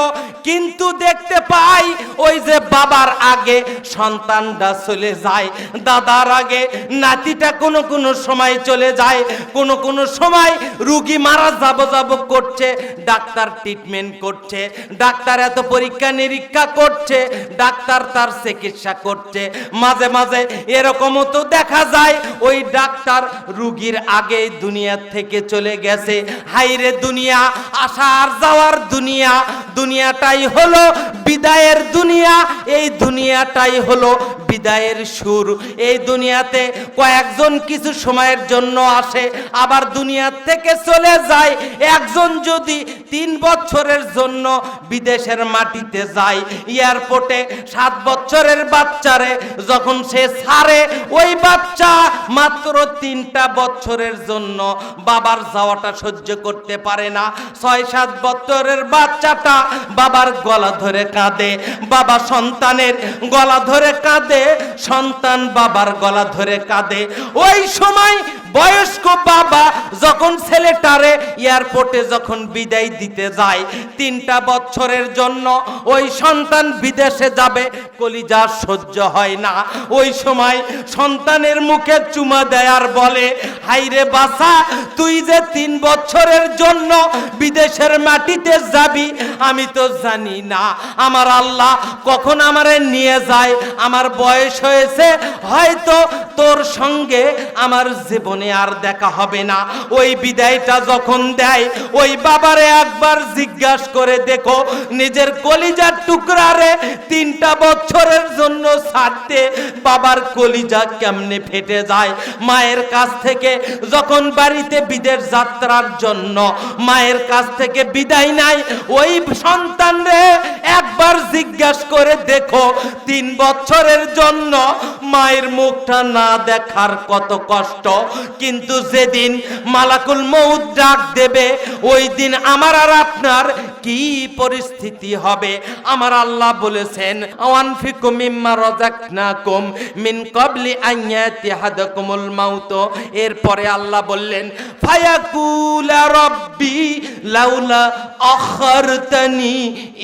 কিন্তু দেখতে পাই ওই যে বাবার আগে সন্তানটা চলে যায়, দাদার আগে নাতিটা কোনো কোনো সময় চলে যায়, কোন কোন সময় রোগী মারা যাব করছে, ডাক্তার ট্রিটমেন্ট করছে, ডাক্তার এত পরীক্ষা নিরীক্ষা করছে, ডাক্তার তার চিকিৎসা করছে। মাঝে মাঝে এরকমও তো দেখা যায় ওই ডাক্তার রোগীর আগে দুনিয়া থেকে চলে গেছে। হাইরে দুনিয়া, আসা আর যাওয়ার দুনিয়া, দুনিয়াটাই হলো বিদায়ের দুনিয়া, এই দুনিয়াটাই হলো বিদায়ের সুর। এই দুনিয়াতে কয়েকজন কিছু সময়ের জন্য আসে, আবার দুনিয়া থেকে চলে যায়। একজন যদি 3 বছরের জন্য বিদেশের মাটিতে যায়, এয়ারপোর্টে 7 বছরের বাচ্চারে যখন সে ছাড়ে, ওই বাচ্চা মাত্র 3টা বছরের জন্য বাবার যাওয়াটা সহ্য করতে পারে না। 6-7 বছরের বাচ্চাটা বাবার গলা ধরে কাঁদে, বাবা সন্তানের গলা ধরে কাঁদে, সন্তান বাবার গলা ধরে কাঁদে। ওই সময় বয়স্ক বাবা যখন ছেলেটারে এয়ারপোর্টে যখন বিদায় দিতে যায়, 3টা বছরের জন্য ওই সন্তান বিদেশে যাবে, কলিজা সহ্য হয় না। ওই সময় সন্তানের মুখে চুমা দেয় আর বলে, হাইরে বাছা, তুই যে 3 বছরের জন্য বিদেশের মাটিতে যাবি, আমি তো জানি না আমার আল্লাহ কখন আমারে নিয়ে যায়। আমার বয়স হয়েছে, হয়তো তোর সঙ্গে আমার জীবনে আর দেখা হবে না। ওই বিদায়টা যখন দেয়, ওই বাবারে একবার জিজ্ঞাসা করে দেখো, নিজের কলিজার টুকরারে 3টা বছরের জন্য ছাড়তে বাবার কলিজা কেমনে ফেটে যায়। মায়ের কাছ থেকে যখন বাড়িতে বিদেশ যাত্রার জন্য মায়ের কাছ থেকে বিদায় নাই, ওই সন্তানরে একবার জিজ্ঞাসা করে দেখো, 3 বছরের জন্য মায়ের মুখটা না দেখার কত কষ্ট। কিন্তু যেদিন মালাকুল মউত ডাক দেবে, ওই দিন আমার আর আপনার কি পরিস্থিতি হবে? আমার আল্লাহ বলেছেন, আনফিকু মিম্মা রাযাকনাকুম মিন ক্বাবলি আন ইয়াতি আহাদাকুমুল মাউত। এরপরে আল্লাহ বললেন, ফায়াকুলা রাব্বি লাউলা আখারতানি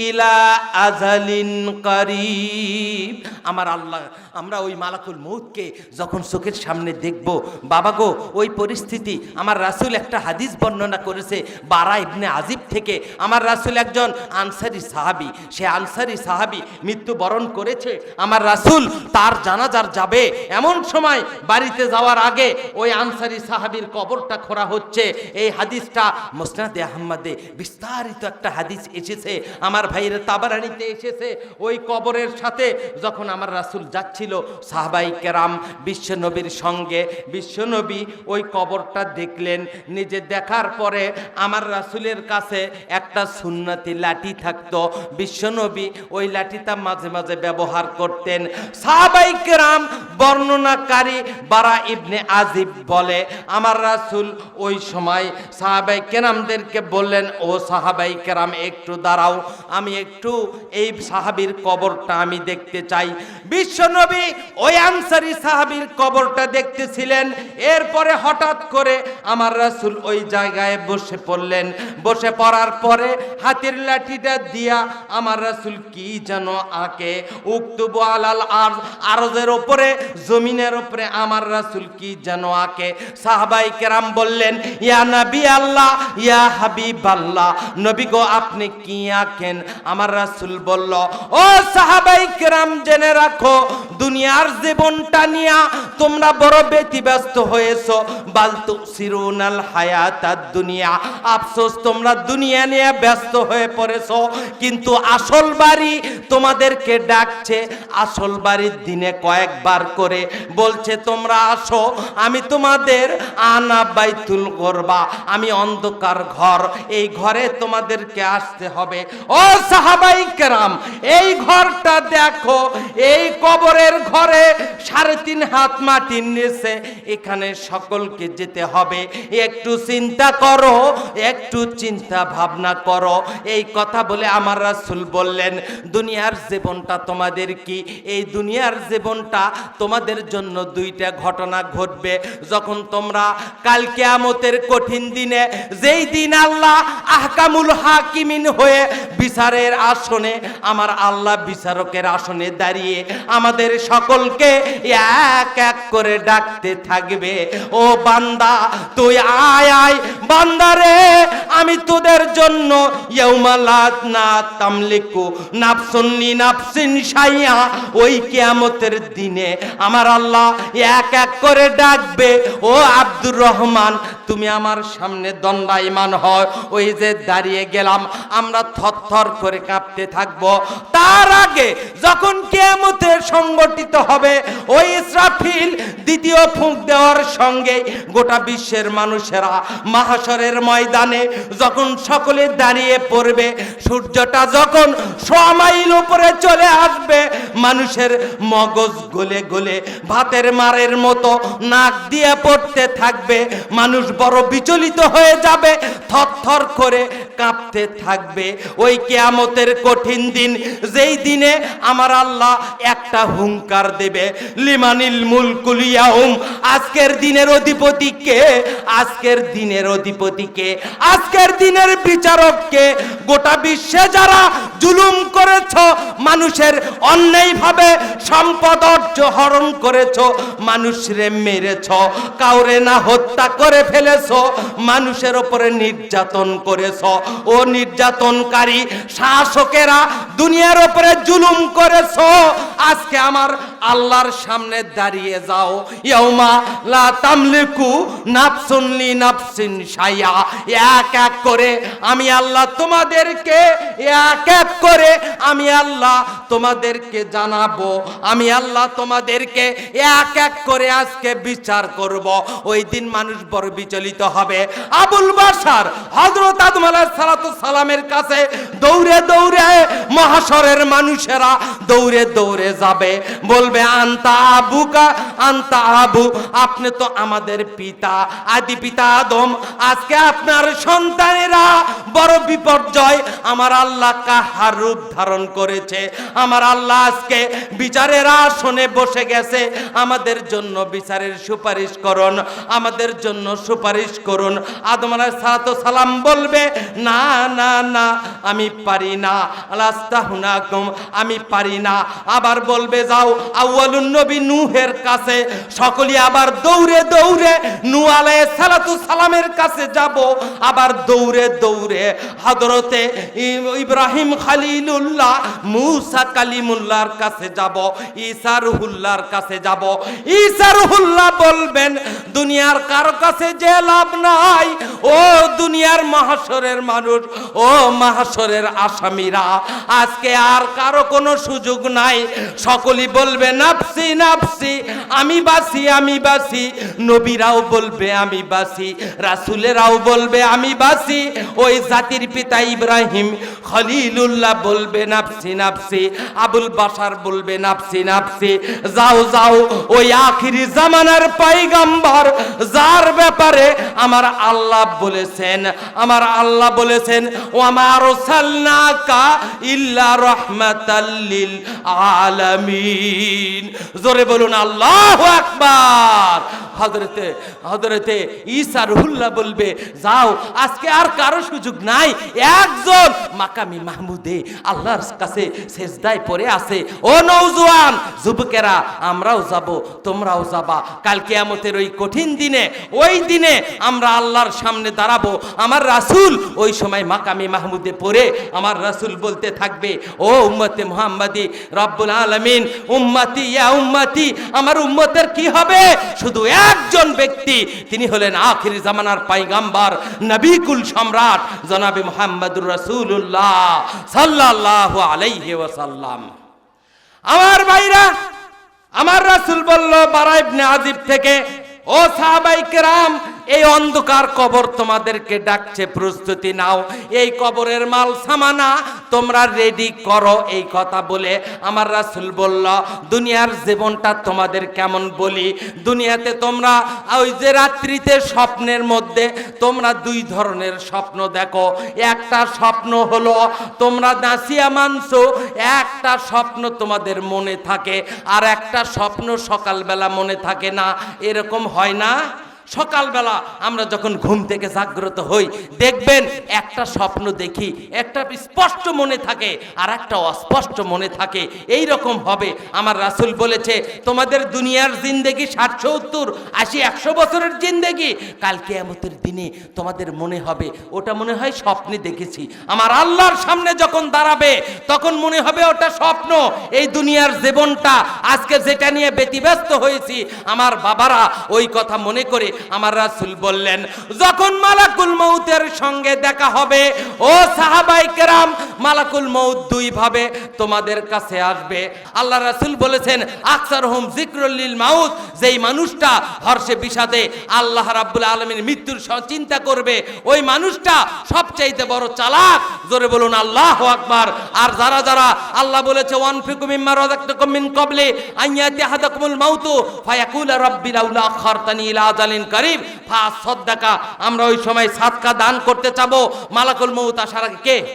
ইলা আজালিন কারীব। আমার আল্লাহ আমরা ওই মালাকুল মউতকে যখন চোখের সামনে দেখব, বাবা গো, ওই পরিস্থিতি আমার রাসূল একটা হাদিস বর্ণনা করেছে বারা ইবনে আজিব থেকে। আমার রাসূল একজন আনসারী সাহাবী, সে আনসারী সাহাবী মৃত্যুবরণ করেছে। আমার রাসূল তার জানাজার যাবে, এমন সময় বাড়িতে যাওয়ার আগে ওই আনসারী সাহাবীর কবরটা খোঁড়া হচ্ছে। এই হাদিসটা মুসনাদে আহমদে বিস্তারিত একটা হাদিস এসেছে, আমার ভাইয়ের তাবারানীতে এসেছে। ওই কবরের সাথে যখন আমার রাসূল যাচ্ছিল, সাহাবাই কেরাম বিশ্বনবীর সঙ্গে, বিশ্বনবী ওই কবরটা দেখলেন। নিজে দেখার পরে আমার রাসূলের কাছে একটা সুন্নতি লাঠি থাকতো, বিশ্বনবী ওই লাঠিটা মাঝে মাঝে ব্যবহার করতেন। সাহাবাই কেরাম বর্ণনাকারী বারা ইবনে আজিব বলে, আমার রাসূল ওই সময় সাহাবাই কেরামদেরকে বললেন, ও সাহাবাই কেরাম একটু দাঁড়াও, আমি একটু এই সাহাবীর কবরটা আমি দেখতে চাই। বিশ্বনবী ওই আনসারী সাহাবীর কবরটা দেখতেছিলেন। এরপরে হঠাৎ করে আমার রাসূল ওই জায়গায় বসে পড়লেন। বসে পড়ার পরে হাতের লাঠিটা দিয়া আমার রাসূল কি যেন আঁকে, উক্তুবু আলাল আরজ, আরজের উপরে, জমিনের উপরে আমার রাসূল কি যেন আঁকে। সাহাবাই কেরাম বললেন, ইয়া নবী আল্লাহ, ইয়া হাবিব আল্লাহ, নবী গো আপনি কি আঁকেন? আমার রাসূল বলল, ও সাহাবাই কেরাম জেনে রাখো, দুনিয়ার জীবনটা নিয়ে তোমরা বড় ব্যতিব্যস্ত হয়েছো। বাল তুসিরুনাল হায়াতাদ দুনিয়া, আফসোস তোমরা দুনিয়া নিয়ে ব্যস্ত হয়ে পড়েছো, কিন্তু আসল বাড়ি তোমাদেরকে ডাকছে। আসল বাড়ির দিনে কয়েকবার করে বলছে, তোমরা আসো, আমি তোমাদের আনা বাইতুল গরবা, আমি অন্ধকার ঘর, এই ঘরে তোমাদেরকে আসতে হবে। ও সাহাবাই কেরাম, এই ঘরটা দেখো, এই কবরের ঘরে 3.5 হাত মাটির নিচে, এখানে সকলকে যেতে হবে। একটু চিন্তা করো, একটু চিন্তা ভাবনা করো। এই কথা বলে আমার রাসূল বললেন, দুনিয়ার জীবনটা তোমাদের কি? এই দুনিয়ার জীবনটা তোমাদের জন্য দুইটা ঘটনা ঘটবে। যখন তোমরা কাল কিয়ামতের কঠিন দিনে, যেই দিন আল্লাহ আহকামুল হাকিমিন হয়ে বিচারের আসনে, আমার আল্লাহ বিচারকের আসনে দাঁড়িয়ে আমাদের সকলকে এক এক করে ডাকতে থাকবে, ও বান্দা তুই আয় আয়, বান্দারে আমি তোদের জন্য ইয়াউমা লা তামলিকু নাফসুন লিনাফসিন শাইআ, ওই কিয়ামতের দিনে আমার আল্লাহ এক এক করে ডাকবে, ও আব্দুর রহমান তুমি আমার সামনে দণ্ডায়মান হয়। ওই যে দাঁড়িয়ে গেলাম, আমরা থরথর করে কাঁপতে থাকবো। তার আগে যখন কিয়ামতের সংগঠিত হবে, ওই ইসরাফিল দ্বিতীয় ফুঁক দেওয়ার সঙ্গে গোটা বিশ্বের মানুষেরা মাহশরের ময়দানে যখন সকলে দাঁড়িয়ে পড়বে, সূর্যটা যখন 100 মাইল উপরে চলে আসবে, মানুষের মগজ গলে গলে ভাতের মারের মতো নাক দিয়ে পড়তে থাকবে, মানুষ বড় বিচলিত হয়ে যাবে, থরথর করে কাঁপতে থাকবে। ওই কিয়ামতের কঠিন দিন, যেই দিনে আমার আল্লাহ একটা হুঙ্কার দেবে, লিমানিল মুলকুল ইয়াউম, আজকের দিনের অধিপতি কে? আজকের দিনের অধিপতি কে? আজকের দিনের বিচারক কে? গোটা বিশ্বে যারা জুলুম করেছ, মানুষের অন্যায়ভাবে সম্পদ হরণ করেছ, মানুষরে মেরেছ, কাউরে না হত্যা করে ফেলেছ, মানুষের উপরে নির্যাতন করেছ, ও নির্যাতনকারী শাসকেরা দুনিয়ার উপরে জুলুম করেছ, আজকে আমার আল্লাহর সামনে দাঁড়িয়ে যাও। ইয়াউমা লা তামলিকু নাফসুন লিনাফসিন শাইআ, এক এক করে আমি আল্লাহ তোমাদেরকে, এক এক করে আমি আল্লাহ তোমাদেরকে জানাবো, আমি আল্লাহ তোমাদেরকে এক এক করে আজকে বিচার করব। ওই দিন মানুষ বড় বিচলিত হবে। আবুল বাশার হযরত আদম আলাইহিস সালাতু সালামের কাছে দৌড়ে দৌড়ে মহাশরের মানুষেরা দৌড়ে দৌড়ে যাবে, বলবে আনতা আবুকা, আনতা আবু, আপনি তো আমাদের পিতা, আদি পিতা আদম, আজকে আপনার সন্তানেরা বড় বিপর্যয়, আমার আল্লাহ কাহার রূপ ধারণ করেছে। আমার আল্লাহ আজকে বিচারের আসনে বসে গেছে। আমাদের জন্য বিচারের সুপারিশ করুন, আমাদের জন্য সুপারিশ করুন। আদম আলাইহিস সালাম বলবে, না না না, আমি পারি না, আলাস্তাহুনাকুম, আমি পারি না। আবার বলবে, যাও আউয়ালুন নবী নূহের কাছে। সকলে আবার দৌড়ে দৌড়ে নূহ আলাইহিস সালামের কাছে যাব। আবার দৌড়ে দৌড়ে হযরতে ইব্রাহিম খলিলুল্লাহ, মূসা কালিমুল্লাহর কাছে যাব, ঈসা রুহুল্লাহর কাছে যাব। ঈসা রুহুল্লাহ বলবেন, দুনিয়ার কারো কাছে যে লাভ নাই। ও দুনিয়ার মাহশরের মানুষ, ও মাহশরের আসামিরা, আজকে আর কারো কোনো সুযোগ নাই। সকলেই বলবে, নাফসি নাফসি, আমি বাসি আমি বাসি। নবীরাও বলবে আমি বাসি, রাসূলেরাও বলবে আমি বাসি। ওই জাতির পিতা ইব্রাহিম খলিলুল্লাহ বলবে নাফসি নাফসি, আবুল বাশার বলবে নাফসি নাফসি। যাও যাও ওই আখিরি জামানার পয়গম্বর, যার ব্যাপারে আমার আল্লাহ বলেছেন, আমার আল্লাহ বলেছেন, ওয়া মা আরসালনাকা ইল্লা রাহমাতাল লিল আলামিন। জোরে বলুন আল্লাহু আকবার। হযরতে ঈসা রুহুল্লাহ বলবে, যাও আজকে আর কারো সুযোগ নাই। একজন মাকামি মাহমুদে আল্লাহর কাছে সেজদায় পড়ে আছে। ও নওজোয়ান যুবকেরা, আমরাও যাব, তোমরাও যাবা। কাল কিয়ামতের ওই কঠিন দিনে, ওই দিনে আমরা আল্লাহর সামনে দাঁড়াবো। আমার রাসূল ওই সময় মাকামি মাহমুদে পড়ে আমার রাসূল বলতে থাকবে, ও উম্মতে মুহাম্মাদি, রব্বুল আলামিন, উম্মতি ইয়া উম্মতি, আমার উম্মতের কি হবে? শুধু একজন ব্যক্তি, তিনি হলেন আখির জামানার পয়গম্বর, নবী কুল সম্রাট জনাবে মুহাম্মদুর রাসূলুল্লাহ সাল্লাল্লাহু আলাইহি ওয়াসাল্লাম। আমার ভাইরা, আমার রাসূল বলল বারা ইবনে আজিব থেকে, ও সাহাবায়ে কেরাম, এই অন্ধকার কবর তোমাদেরকে ডাকছে, প্রস্তুতি নাও, এই কবরের মাল সামানা তোমরা রেডি করো। এই কথা বলে আমার রাসূল বলল, দুনিয়ার জীবনটা তোমাদের কেমন বলি। দুনিয়াতে তোমরা ওই যে রাত্রিতে স্বপ্নের মধ্যে তোমরা দুই ধরনের স্বপ্ন দেখো। একটা স্বপ্ন হলো তোমরা নাসিয়া মানছো, একটা স্বপ্ন তোমাদের মনে থাকে, আর একটা স্বপ্ন সকালবেলা মনে থাকে না। এরকম হয় না? সকালবেলা আমরা যখন ঘুম থেকে জাগ্রত হই, দেখবেন একটা স্বপ্ন দেখি, একটা স্পষ্ট মনে থাকে আর একটা অস্পষ্ট মনে থাকে। এই রকম হবে। আমার রাসূল বলেছে, তোমাদের দুনিয়ার জিন্দেগি 60, 70, 80, 100 বছরের জিন্দেগি, কাল কিয়ামতের দিনে তোমাদের মনে হবে ওটা মনে হয় স্বপ্নে দেখেছি। আমার আল্লাহর সামনে যখন দাঁড়াবে তখন মনে হবে ওটা স্বপ্ন। এই দুনিয়ার জীবনটা আজকে যেটা নিয়ে ব্যতিব্যস্ত হয়েছি, আমার বাবারা ওই কথা মনে করে আমার রাসূল বললেন, যখন মালাকুল মউতের সঙ্গে দেখা হবে, ও সাহাবায়ে কেরাম, মালাকুল মউত দুই ভাবে তোমাদের কাছে আসবে। আল্লাহ রাসূল বলেছেন, আকসারহুম যিকরুল লিল মাউত, যেই মানুষটা হর্ষে বিষাদে আল্লাহ রাব্বুল আলামিন মৃত্যুর চিন্তা করবে, ওই মানুষটা সবচাইতে বড় চালাক। জোরে বলুন আল্লাহু আকবার। আর যারা যারা আল্লাহ বলেছে, ওয়ানফিকু মিম্মা রাযাকতুকুম মিন ক্বাবলি আন ইয়াতি আহাদাকুমুল মাউতু ফায়াকুলা রাব্বি লাউলা আখারতানি ইলা আজালিন কারীব ফাসাদদাকা, আমরা ওই সময় সাদকা দান করতে চাবো। মালাকুল মউত আসার আগে কে